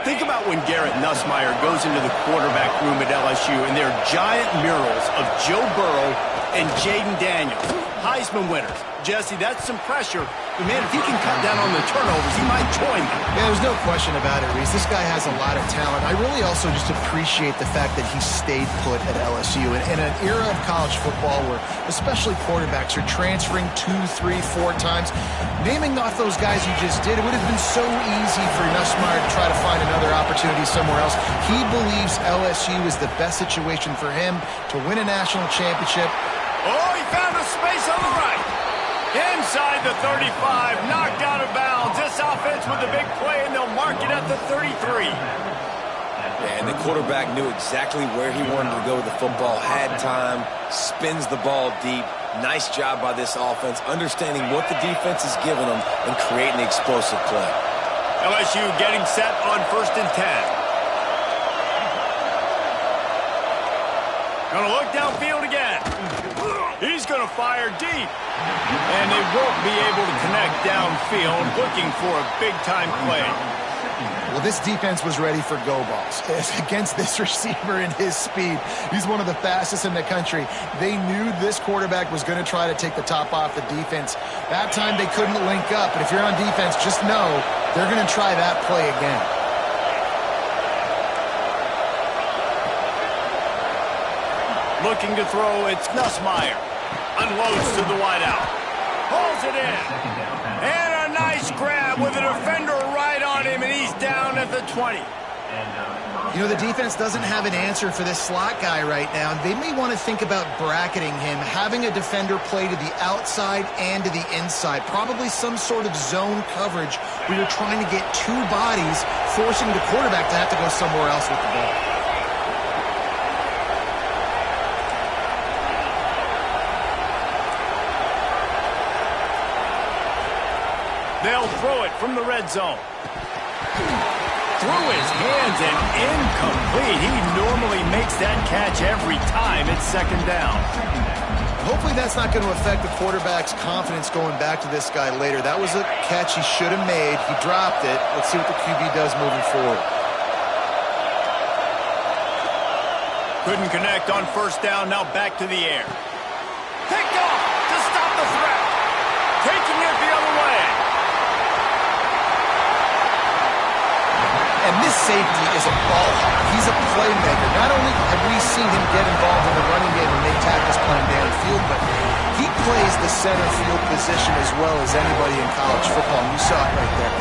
Think about when Garrett Nussmeier goes into the quarterback room at LSU, and there are giant murals of Joe Burrow and Jaden Daniels, Heisman winners. Jesse, that's some pressure. But, man, if he can cut down on the turnovers, he might join them. Yeah, there's no question about it, Reese. This guy has a lot of talent. I really also just appreciate the fact that he stayed put at LSU. In an era of college football where especially quarterbacks are transferring 2, 3, 4 times, naming off those guys you just did, it would have been so easy for Nussmeier to try to find another opportunity somewhere else. He believes LSU is the best situation for him to win a national championship. Oh, he found a space on the right. Inside the 35, knocked out of bounds. This offense with a big play, and they'll mark it at the 33. And the quarterback knew exactly where he wanted to go with the football, had time, spins the ball deep. Nice job by this offense, understanding what the defense is giving them and creating the explosive play. LSU getting set on 1st and 10. Gonna look downfield again. He's gonna fire deep. And they won't be able to connect downfield, looking for a big-time play. Well, this defense was ready for go balls. Against this receiver and his speed, he's one of the fastest in the country. They knew this quarterback was going to try to take the top off the defense. That time they couldn't link up, but if you're on defense, just know they're going to try that play again. Looking to throw, it's Nussmeier. Unloads to the wideout. Pulls it in. And a nice grab with a defender right on him, and he's down at the 20. You know, the defense doesn't have an answer for this slot guy right now. They may want to think about bracketing him, having a defender play to the outside and to the inside. Probably some sort of zone coverage where you're trying to get 2 bodies, forcing the quarterback to have to go somewhere else with the ball. They'll throw it from the red zone. Through his hands and incomplete. He normally makes that catch every time. It's 2nd down. Hopefully that's not going to affect the quarterback's confidence going back to this guy later. That was a catch he should have made. He dropped it. Let's see what the QB does moving forward. Couldn't connect on 1st down. Now back to the air. Picked off to stop the threat. Taking it the other way. And this safety is a ball hawk. He's a playmaker. Not only have we seen him get involved in the running game and make tackles playing downfield, but he plays the center field position as well as anybody in college football. And you saw it right there.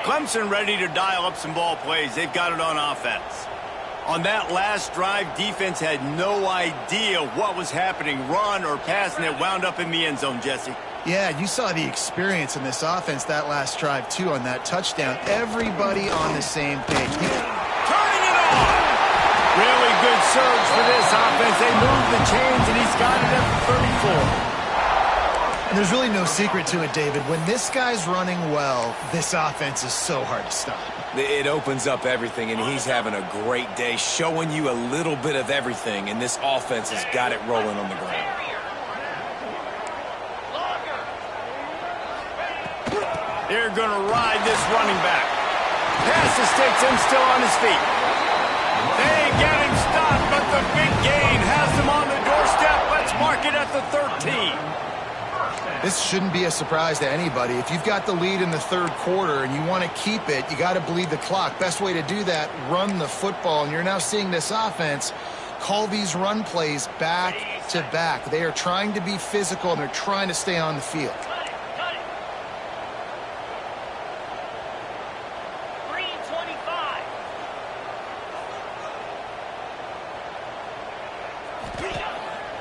Clemson ready to dial up some ball plays. They've got it on offense. On that last drive, defense had no idea what was happening, run or pass, and it wound up in the end zone, Jesse. Yeah, you saw the experience in this offense that last drive, too, on that touchdown. Everybody on the same page. Turning it on! Really good surge for this offense. They move the chains, and he's got it at the 34. And there's really no secret to it, David. When this guy's running well, this offense is so hard to stop. It opens up everything, and he's having a great day, showing you a little bit of everything, and this offense has got it rolling on the ground. They're going to ride this running back. Passes takes him still on his feet. They get him stopped, but the big gain has him on the doorstep. Let's mark it at the 13. This shouldn't be a surprise to anybody. If you've got the lead in the 3rd quarter and you want to keep it, you got to bleed the clock. Best way to do that, run the football. And you're now seeing this offense call these run plays back to back. They are trying to be physical, and they're trying to stay on the field.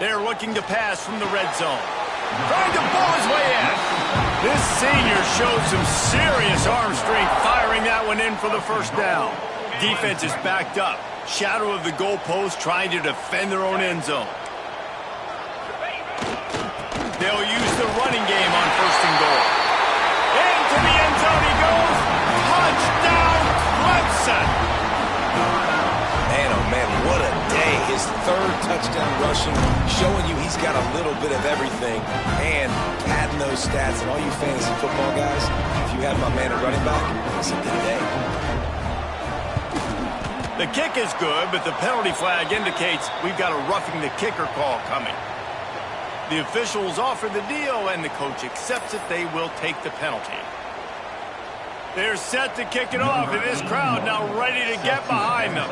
They're looking to pass from the red zone. Trying to pull his way in. This senior showed some serious arm strength, firing that one in for the 1st down. Defense is backed up. Shadow of the goalpost, trying to defend their own end zone. They'll use the running game on 1st and goal. Into the end zone he goes. Touchdown, Clemson. Man, oh man, what a day. His 3rd touchdown rushing, showing you he's got a little bit of everything, and padding those stats. And all you fantasy football guys, if you have my man at running back, it's a good day. The kick is good, but the penalty flag indicates we've got a roughing the kicker call coming. The officials offer the deal, and the coach accepts it. They will take the penalty. They're set to kick it off, and this crowd now ready to get behind them.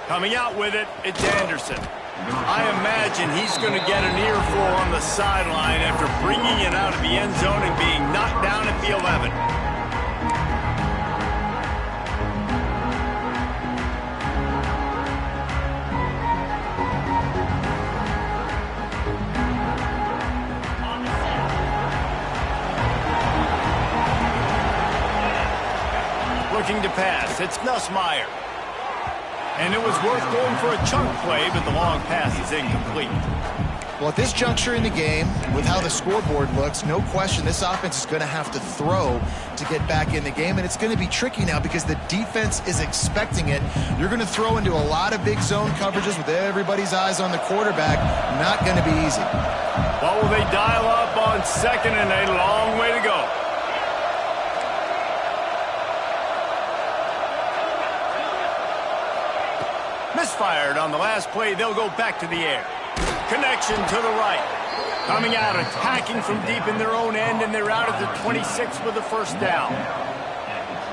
Coming out with it, it's Anderson. I imagine he's going to get an earful on the sideline after bringing it out of the end zone and being knocked down at the 11. Looking to pass, it's Nussmeier. And it was worth going for a chunk play, but the long pass is incomplete. Well, at this juncture in the game, with how the scoreboard looks, no question this offense is going to have to throw to get back in the game, and it's going to be tricky now because the defense is expecting it. You're going to throw into a lot of big zone coverages with everybody's eyes on the quarterback. Not going to be easy. What will they dial up on second and a long way to go? Misfired on the last play. They'll go back to the air. Connection to the right. Coming out, attacking from deep in their own end, and they're out at the 26 with the first down.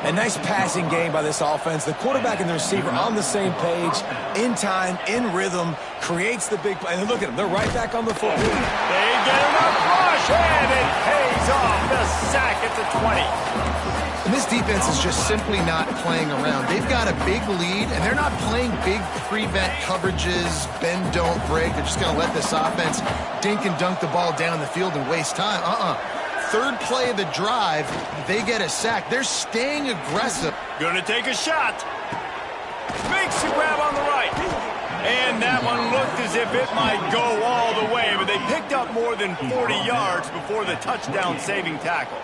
A nice passing game by this offense. The quarterback and the receiver on the same page, in time, in rhythm, creates the big play. And look at them. They're right back on the football. They get enough rush, and it pays off. The sack at the 20. And this defense is just simply not playing around. They've got a big lead, and they're not playing big prevent coverages, bend, don't break. They're just going to let this offense dink and dunk the ball down the field and waste time. Third play of the drive, they get a sack. They're staying aggressive. Going to take a shot. Makes the grab on the right. And that one looked as if it might go all the way, but they picked up more than 40 yards before the touchdown-saving tackle.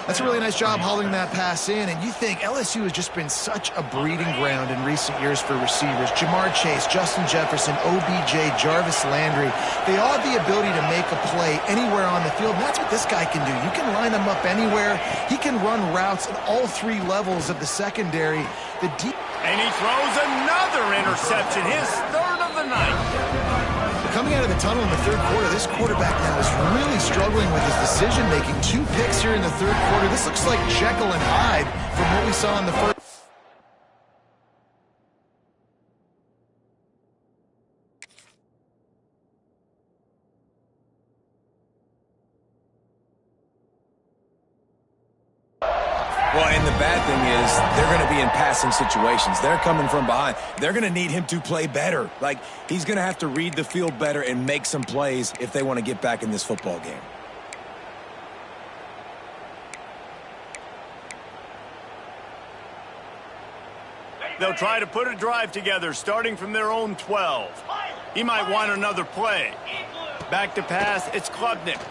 That's a really nice job hauling that pass in, and you think LSU has just been such a breeding ground in recent years for receivers. Jamar Chase, Justin Jefferson, OBJ, Jarvis Landry, they all have the ability to make a play anywhere on the field, and that's what this guy can do. You can line him up anywhere. He can run routes at all three levels of the secondary. And he throws another interception, his third of the night. Coming out of the tunnel in the third quarter, this quarterback now is really struggling with his decision-making. 2 picks here in the third quarter. This looks like Jekyll and Hyde from what we saw in the first. Well, and the bad thing is they're going to be in passing situations. They're coming from behind. They're going to need him to play better. Like, he's going to have to read the field better and make some plays if they want to get back in this football game. They'll try to put a drive together, starting from their own 12. He might want another play. Back to pass, it's Klubnik.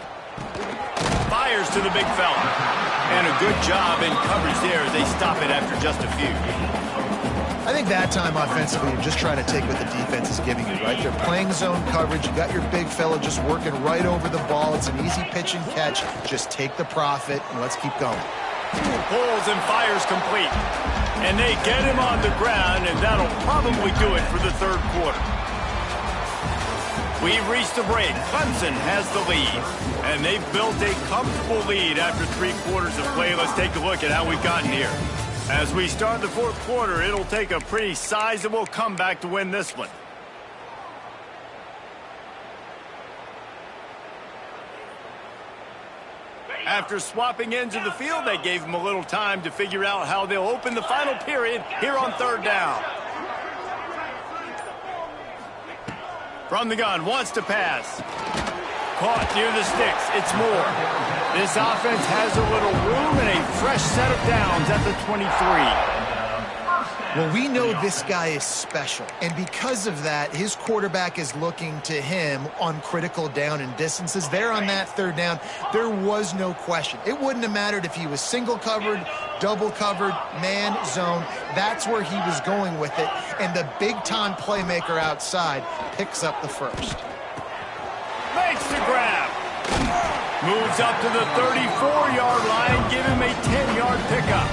Fires to the big fella. And a good job in coverage there. They stop it after just a few. I think that time offensively, you're just trying to take what the defense is giving you, right? They're playing zone coverage. You got your big fella just working right over the ball. It's an easy pitch and catch. Just take the profit, and let's keep going. Pulls and fires complete. And they get him on the ground, and that'll probably do it for the third quarter. We've reached the break. Clemson has the lead, and they've built a comfortable lead after 3 quarters of play. Let's take a look at how we've gotten here. As we start the fourth quarter, it'll take a pretty sizable comeback to win this one. After swapping ends of the field, they gave them a little time to figure out how they'll open the final period here on third down. From the gun, wants to pass. Caught near the sticks. It's Moore. This offense has a little room and a fresh set of downs at the 23. Well, we know this guy is special, and because of that, his quarterback is looking to him on critical down and distances. There on that third down, there was no question. It wouldn't have mattered if he was single covered, double covered, man, zone. That's where he was going with it, and the big-time playmaker outside picks up the first. Makes the grab. Moves up to the 34-yard line, give him a 10-yard pickup.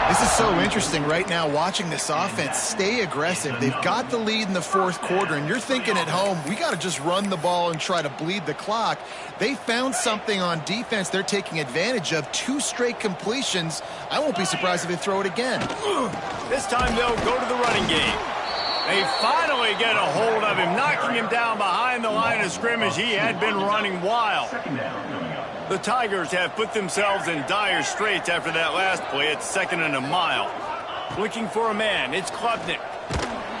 This is so interesting right now watching this offense stay aggressive. They've got the lead in the fourth quarter, and you're thinking at home, we got to just run the ball and try to bleed the clock. They found something on defense they're taking advantage of. 2 straight completions. I won't be surprised if they throw it again. This time they'll go to the running game. They finally get a hold of him, knocking him down behind the line of scrimmage. He had been running wild. The Tigers have put themselves in dire straits after that last play. It's 2nd and a mile. Looking for a man. It's Klubnik.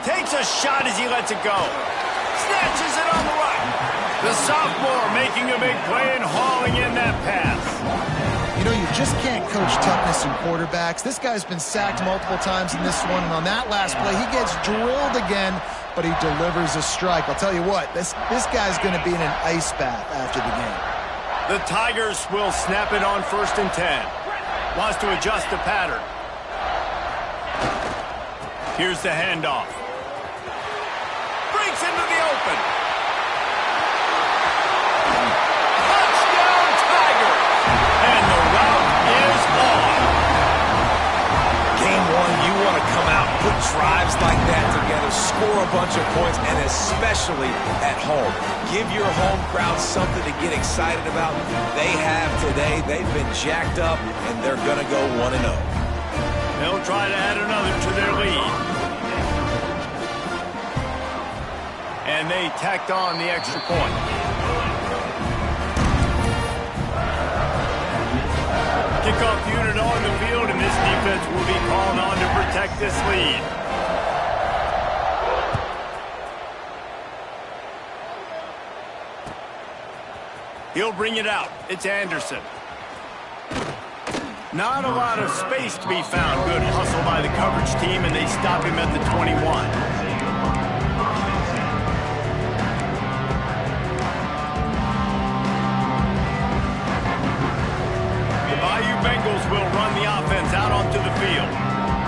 Takes a shot as he lets it go. Snatches it on the right. The sophomore making a big play and hauling in that pass. You know, you just can't coach toughness in quarterbacks. This guy's been sacked multiple times in this one, and on that last play, he gets drilled again, but he delivers a strike. I'll tell you what, this guy's going to be in an ice bath after the game. The Tigers will snap it on 1st and 10. Wants to adjust the pattern. Here's the handoff. Breaks into the open. Touchdown Tigers! And the route is on. Game 1, you want to come out, put drives like that together, score a bunch of points, and especially at home. Give your home crowd something to get excited about. They have today. They've been jacked up, and they're going to go 1-0. They'll try to add another to their lead. And they tacked on the extra point. Kickoff unit on the field, and this defense will be called on to protect this lead. He'll bring it out. It's Anderson. Not a lot of space to be found. Good hustle by the coverage team, and they stop him at the 21. The Bayou Bengals will run the offense out onto the field.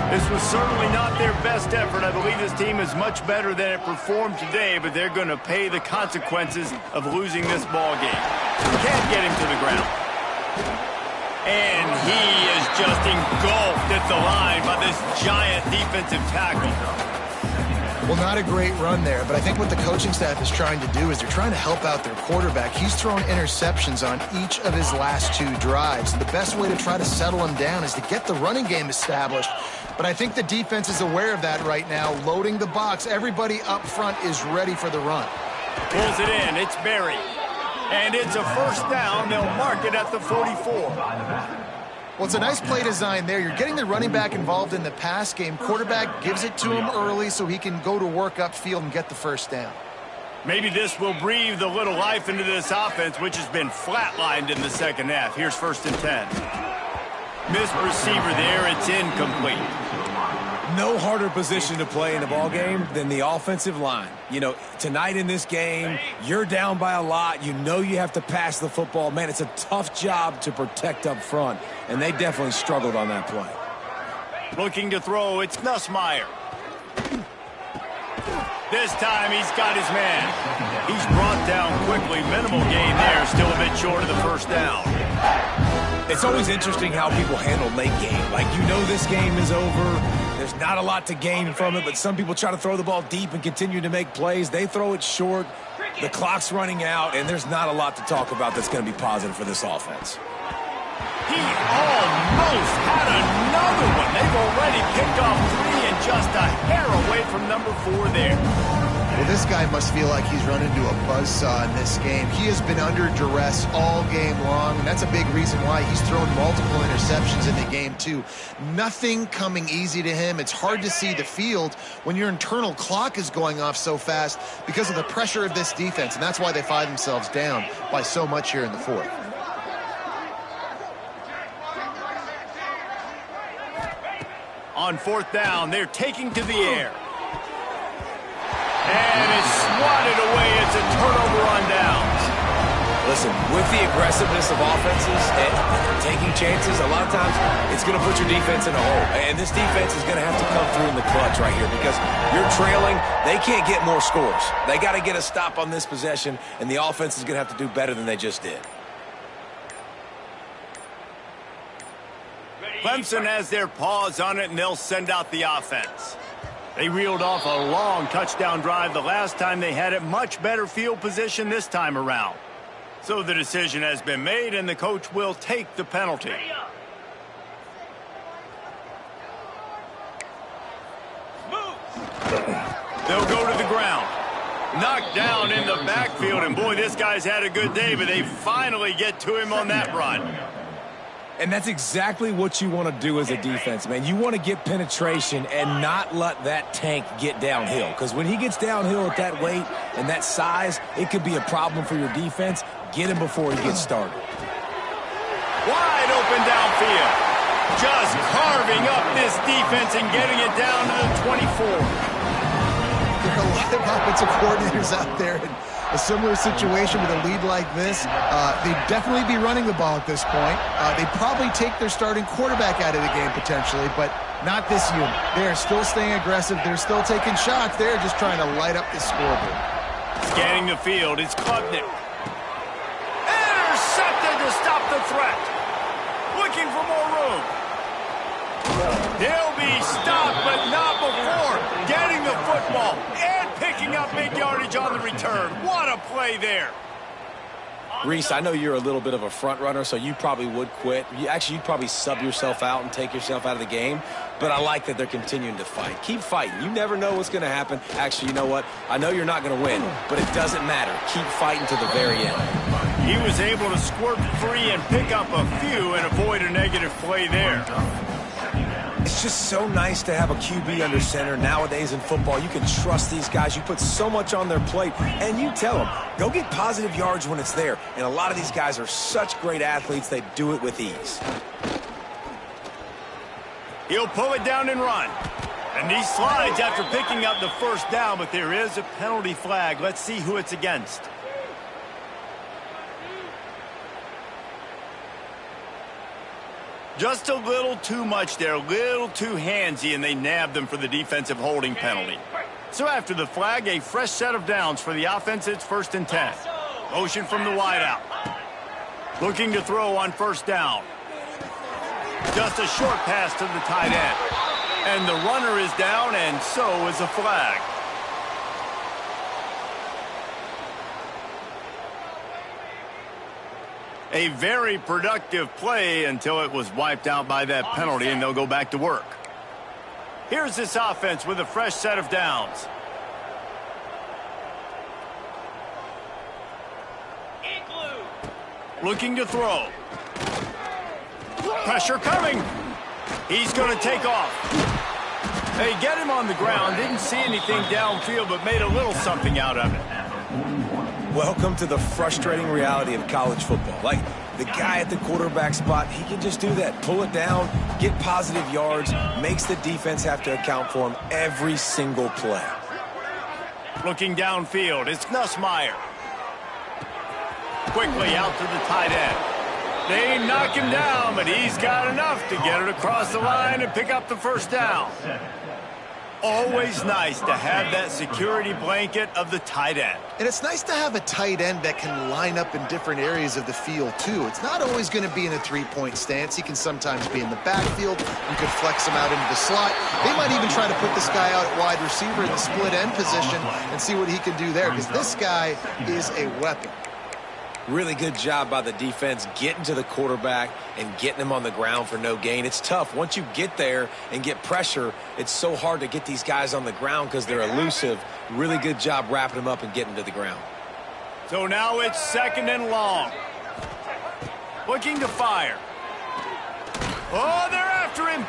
This was certainly not their best effort. I believe this team is much better than it performed today, but they're going to pay the consequences of losing this ball game. Can't get him to the ground. And he is just engulfed at the line by this giant defensive tackle. Well, not a great run there, but I think what the coaching staff is trying to do is they're trying to help out their quarterback. He's thrown interceptions on each of his last 2 drives. And the best way to try to settle him down is to get the running game established. But I think the defense is aware of that right now, loading the box. Everybody up front is ready for the run. Pulls it in. It's Berry. And it's a 1st down. They'll mark it at the 44. Well, it's a nice play design there. You're getting the running back involved in the pass game. Quarterback gives it to him early so he can go to work upfield and get the 1st down. Maybe this will breathe a little life into this offense, which has been flatlined in the 2nd half. Here's 1st and 10. Missed receiver there. It's incomplete. No harder position to play in a ball game than the offensive line. You know, tonight in this game, you're down by a lot. You know you have to pass the football. Man, it's a tough job to protect up front, and they definitely struggled on that play. Looking to throw, it's Nussmeier. This time he's got his man. He's brought down quickly. Minimal gain there, still a bit short of the 1st down. It's always interesting how people handle late game. Like, you know this game is over. There's not a lot to gain from it, but some people try to throw the ball deep and continue to make plays. They throw it short. The clock's running out, and there's not a lot to talk about that's going to be positive for this offense. He almost had another one. They've already picked off 3 and just a hair away from number 4 there. Well, this guy must feel like he's run into a buzzsaw in this game. He has been under duress all game long, and that's a big reason why he's thrown multiple interceptions in the game, too. Nothing coming easy to him. It's hard to see the field when your internal clock is going off so fast because of the pressure of this defense, and that's why they find themselves down by so much here in the 4th. On 4th down, they're taking to the air. And it's swatted away. It's a turnover on downs. Listen, with the aggressiveness of offenses and taking chances, a lot of times it's going to put your defense in a hole. And this defense is going to have to come through in the clutch right here because you're trailing. They can't get more scores. They got to get a stop on this possession, and the offense is going to have to do better than they just did. Clemson has their paws on it, and they'll send out the offense. They reeled off a long touchdown drive the last time they had it. Much better field position this time around. So the decision has been made, and the coach will take the penalty. They'll go to the ground. Knocked down in the backfield, and boy, this guy's had a good day, but they finally get to him on that run. And that's exactly what you want to do as a defense, man. You want to get penetration and not let that tank get downhill. Because when he gets downhill at that weight and that size, it could be a problem for your defense. Get him before he gets started. Wide open downfield. Just carving up this defense and getting it down to the 24. There are a lot of offensive coordinators out there in a similar situation with a lead like this. They'd definitely be running the ball at this point. They'd probably take their starting quarterback out of the game potentially, but not this unit. They are still staying aggressive. They're still taking shots. They're just trying to light up the scoreboard. Scanning the field, it's Klubnik. Intercepted to stop the threat. Looking for more room. They'll be stopped, but not before getting the football and picking up big yardage on the return. What a play there. Reese, I know you're a little bit of a front runner, so you probably would quit. You'd probably sub yourself out and take yourself out of the game, but I like that they're continuing to fight. Keep fighting. You never know what's going to happen. Actually, you know what? I know you're not going to win, but it doesn't matter. Keep fighting to the very end. He was able to squirt free and pick up a few and avoid a negative play there. It's just so nice to have a QB under center. Nowadays in football, you can trust these guys. You put so much on their plate, and you tell them, go get positive yards when it's there. And a lot of these guys are such great athletes, they do it with ease. He'll pull it down and run. And he slides after picking up the first down, but there is a penalty flag. Let's see who it's against. Just a little too much there, a little too handsy, and they nabbed them for the defensive holding penalty. So after the flag, a fresh set of downs for the offense. It's 1st and 10. Motion from the wideout. Looking to throw on first down. Just a short pass to the tight end. And the runner is down, and so is a flag. A very productive play until it was wiped out by that penalty, and they'll go back to work. Here's this offense with a fresh set of downs. Looking to throw. Pressure coming. He's going to take off. They get him on the ground. Didn't see anything downfield, but made a little something out of it. Welcome to the frustrating reality of college football. Like, the guy at the quarterback spot, he can just do that. Pull it down, get positive yards, makes the defense have to account for him every single play. Looking downfield, it's Nussmeier. Quickly out to the tight end. They knock him down, but he's got enough to get it across the line and pick up the first down. Always nice to have that security blanket of the tight end. And it's nice to have a tight end that can line up in different areas of the field, too. It's not always going to be in a three-point stance. He can sometimes be in the backfield. You could flex him out into the slot. They might even try to put this guy out at wide receiver in the split end position and see what he can do there, because this guy is a weapon. Really good job by the defense getting to the quarterback and getting him on the ground for no gain. It's tough. Once you get there and get pressure, it's so hard to get these guys on the ground because they're elusive. Really good job wrapping them up and getting to the ground. So now it's 2nd and long. Looking to fire. Oh, they're after him.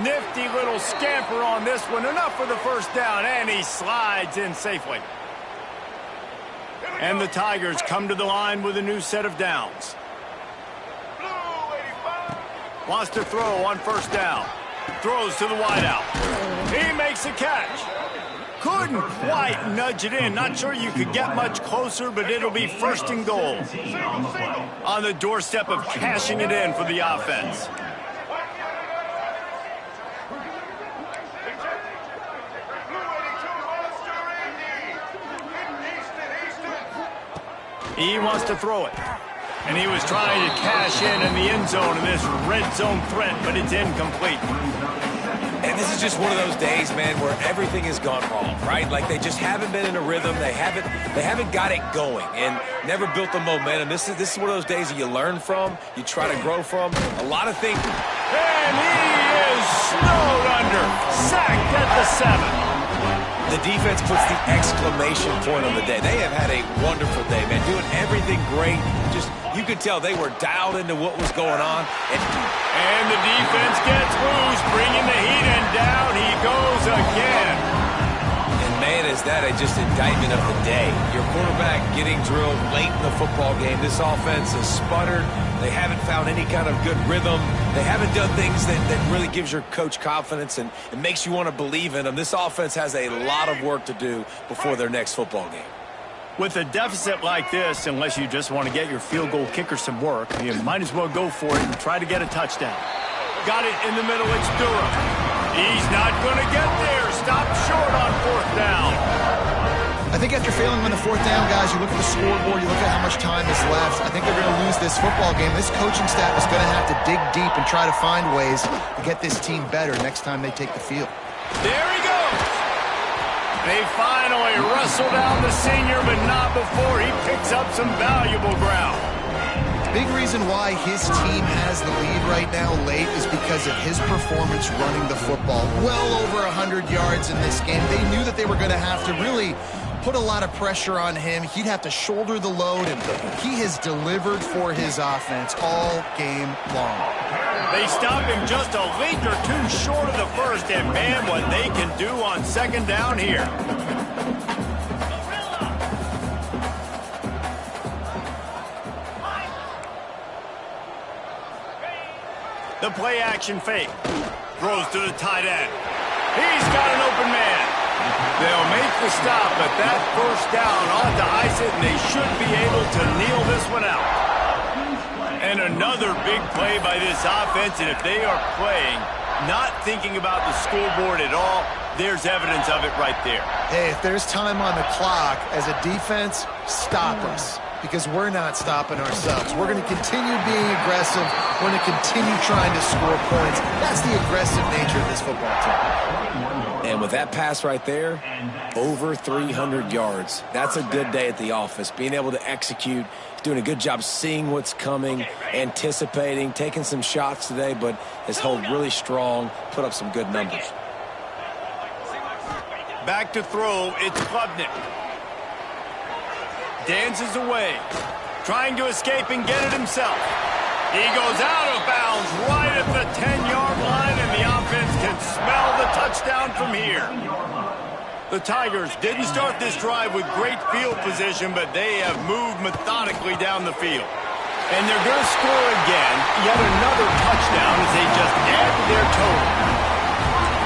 Nifty little scamper on this one. Enough for the first down, and he slides in safely. And the Tigers come to the line with a new set of downs. Wants to throw on first down. Throws to the wideout. He makes a catch. Couldn't quite nudge it in. Not sure you could get much closer, but it'll be 1st and goal. On the doorstep of cashing it in for the offense. He wants to throw it. And he was trying to cash in the end zone in this red zone threat, but it's incomplete. And this is just one of those days, man, where everything has gone wrong, right? Like they just haven't been in a rhythm. They haven't got it going and never built the momentum. This is one of those days that you learn from, you try to grow from. A lot of things. And he is snowed under, sacked at the 7. The defense puts the exclamation point on the day. They have had a wonderful day, man, doing everything great. Just, you could tell they were dialed into what was going on. And the defense gets loose, bringing the heat, and down he goes again. And, man, is that just indictment of the day. Your quarterback getting drilled late in the football game. This offense has sputtered. They haven't found any kind of good rhythm. They haven't done things that really gives your coach confidence and makes you want to believe in them. This offense has a lot of work to do before their next football game. With a deficit like this, unless you just want to get your field goal kicker some work, you might as well go for it and try to get a touchdown. Got it in the middle, it's Durham. He's not going to get there. Stop short on 4th down. I think after failing on the 4th down, guys, you look at the scoreboard, you look at how much time is left. I think they're going to lose this football game. This coaching staff is going to have to dig deep and try to find ways to get this team better next time they take the field. There he goes. They finally wrestle down the senior, but not before he picks up some valuable ground. Big reason why his team has the lead right now late is because of his performance running the football. Well over 100 yards in this game. They knew that they were going to have to really put a lot of pressure on him. He'd have to shoulder the load, and he has delivered for his offense all game long. They stop him just a length or two short of the first, and man, what they can do on 2nd down here. The play action fake. Throws to the tight end. He's got an open man. They'll make the stop, but that 1st down ought to ice it, and they should be able to kneel this one out. And another big play by this offense, and if they are playing, not thinking about the scoreboard at all, there's evidence of it right there. Hey, if there's time on the clock, as a defense, stop us. Because we're not stopping ourselves. We're going to continue being aggressive. We're going to continue trying to score points. That's the aggressive nature of this football team. And with that pass right there, over 300 yards. That's a good day at the office. Being able to execute, doing a good job seeing what's coming, anticipating, taking some shots today, but has held really strong, put up some good numbers. Back to throw, it's Klubnik. Dances away, trying to escape and get it himself. He goes out of bounds right at the 10-yard line, and the offense can smell the touchdown from here. The Tigers didn't start this drive with great field position, but they have moved methodically down the field. And they're going to score again, yet another touchdown as they just add to their total.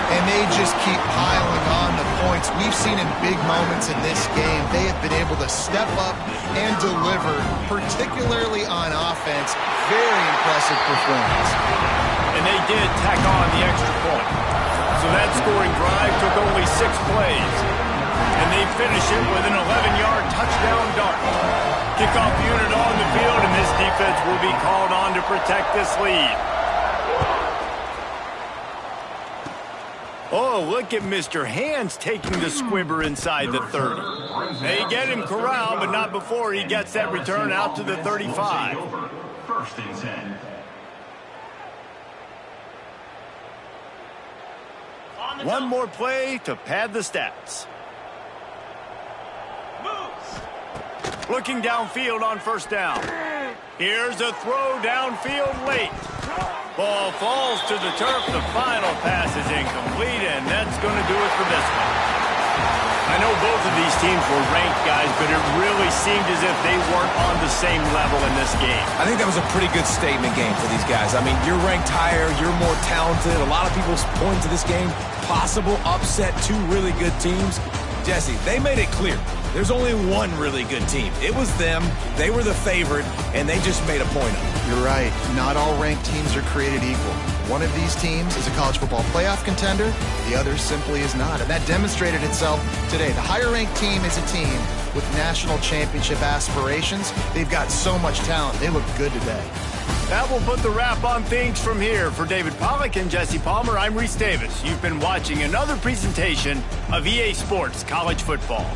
And they just keep piling on the points. We've seen in big moments in this game, they have been able to step up and deliver, particularly on offense. Very impressive performance. And they did tack on the extra point. So that scoring drive took only 6 plays. And they finish it with an 11-yard touchdown dart. Kickoff unit on the field, and this defense will be called on to protect this lead. Oh, look at Mr. Hands taking the squibber inside the 30. They get him corralled, but not before he gets that return out to the 35. 1st and 10. One more play to pad the stats. Looking downfield on 1st down. Here's a throw downfield late. Ball falls to the turf. The final pass is incomplete, and that's going to do it for this one. I know both of these teams were ranked, guys, but it really seemed as if they weren't on the same level in this game. I think that was a pretty good statement game for these guys. I mean, you're ranked higher, you're more talented. A lot of people point to this game, possible upset, 2 really good teams. Jesse, they made it clear. There's only one really good team. It was them. They were the favorite, and they just made a point of it. You're right. Not all ranked teams are created equal. One of these teams is a college football playoff contender. The other simply is not. And that demonstrated itself today. The higher-ranked team is a team with national championship aspirations. They've got so much talent. They look good today. That will put the wrap on things from here. For David Pollack and Jesse Palmer, I'm Reese Davis. You've been watching another presentation of EA Sports College Football.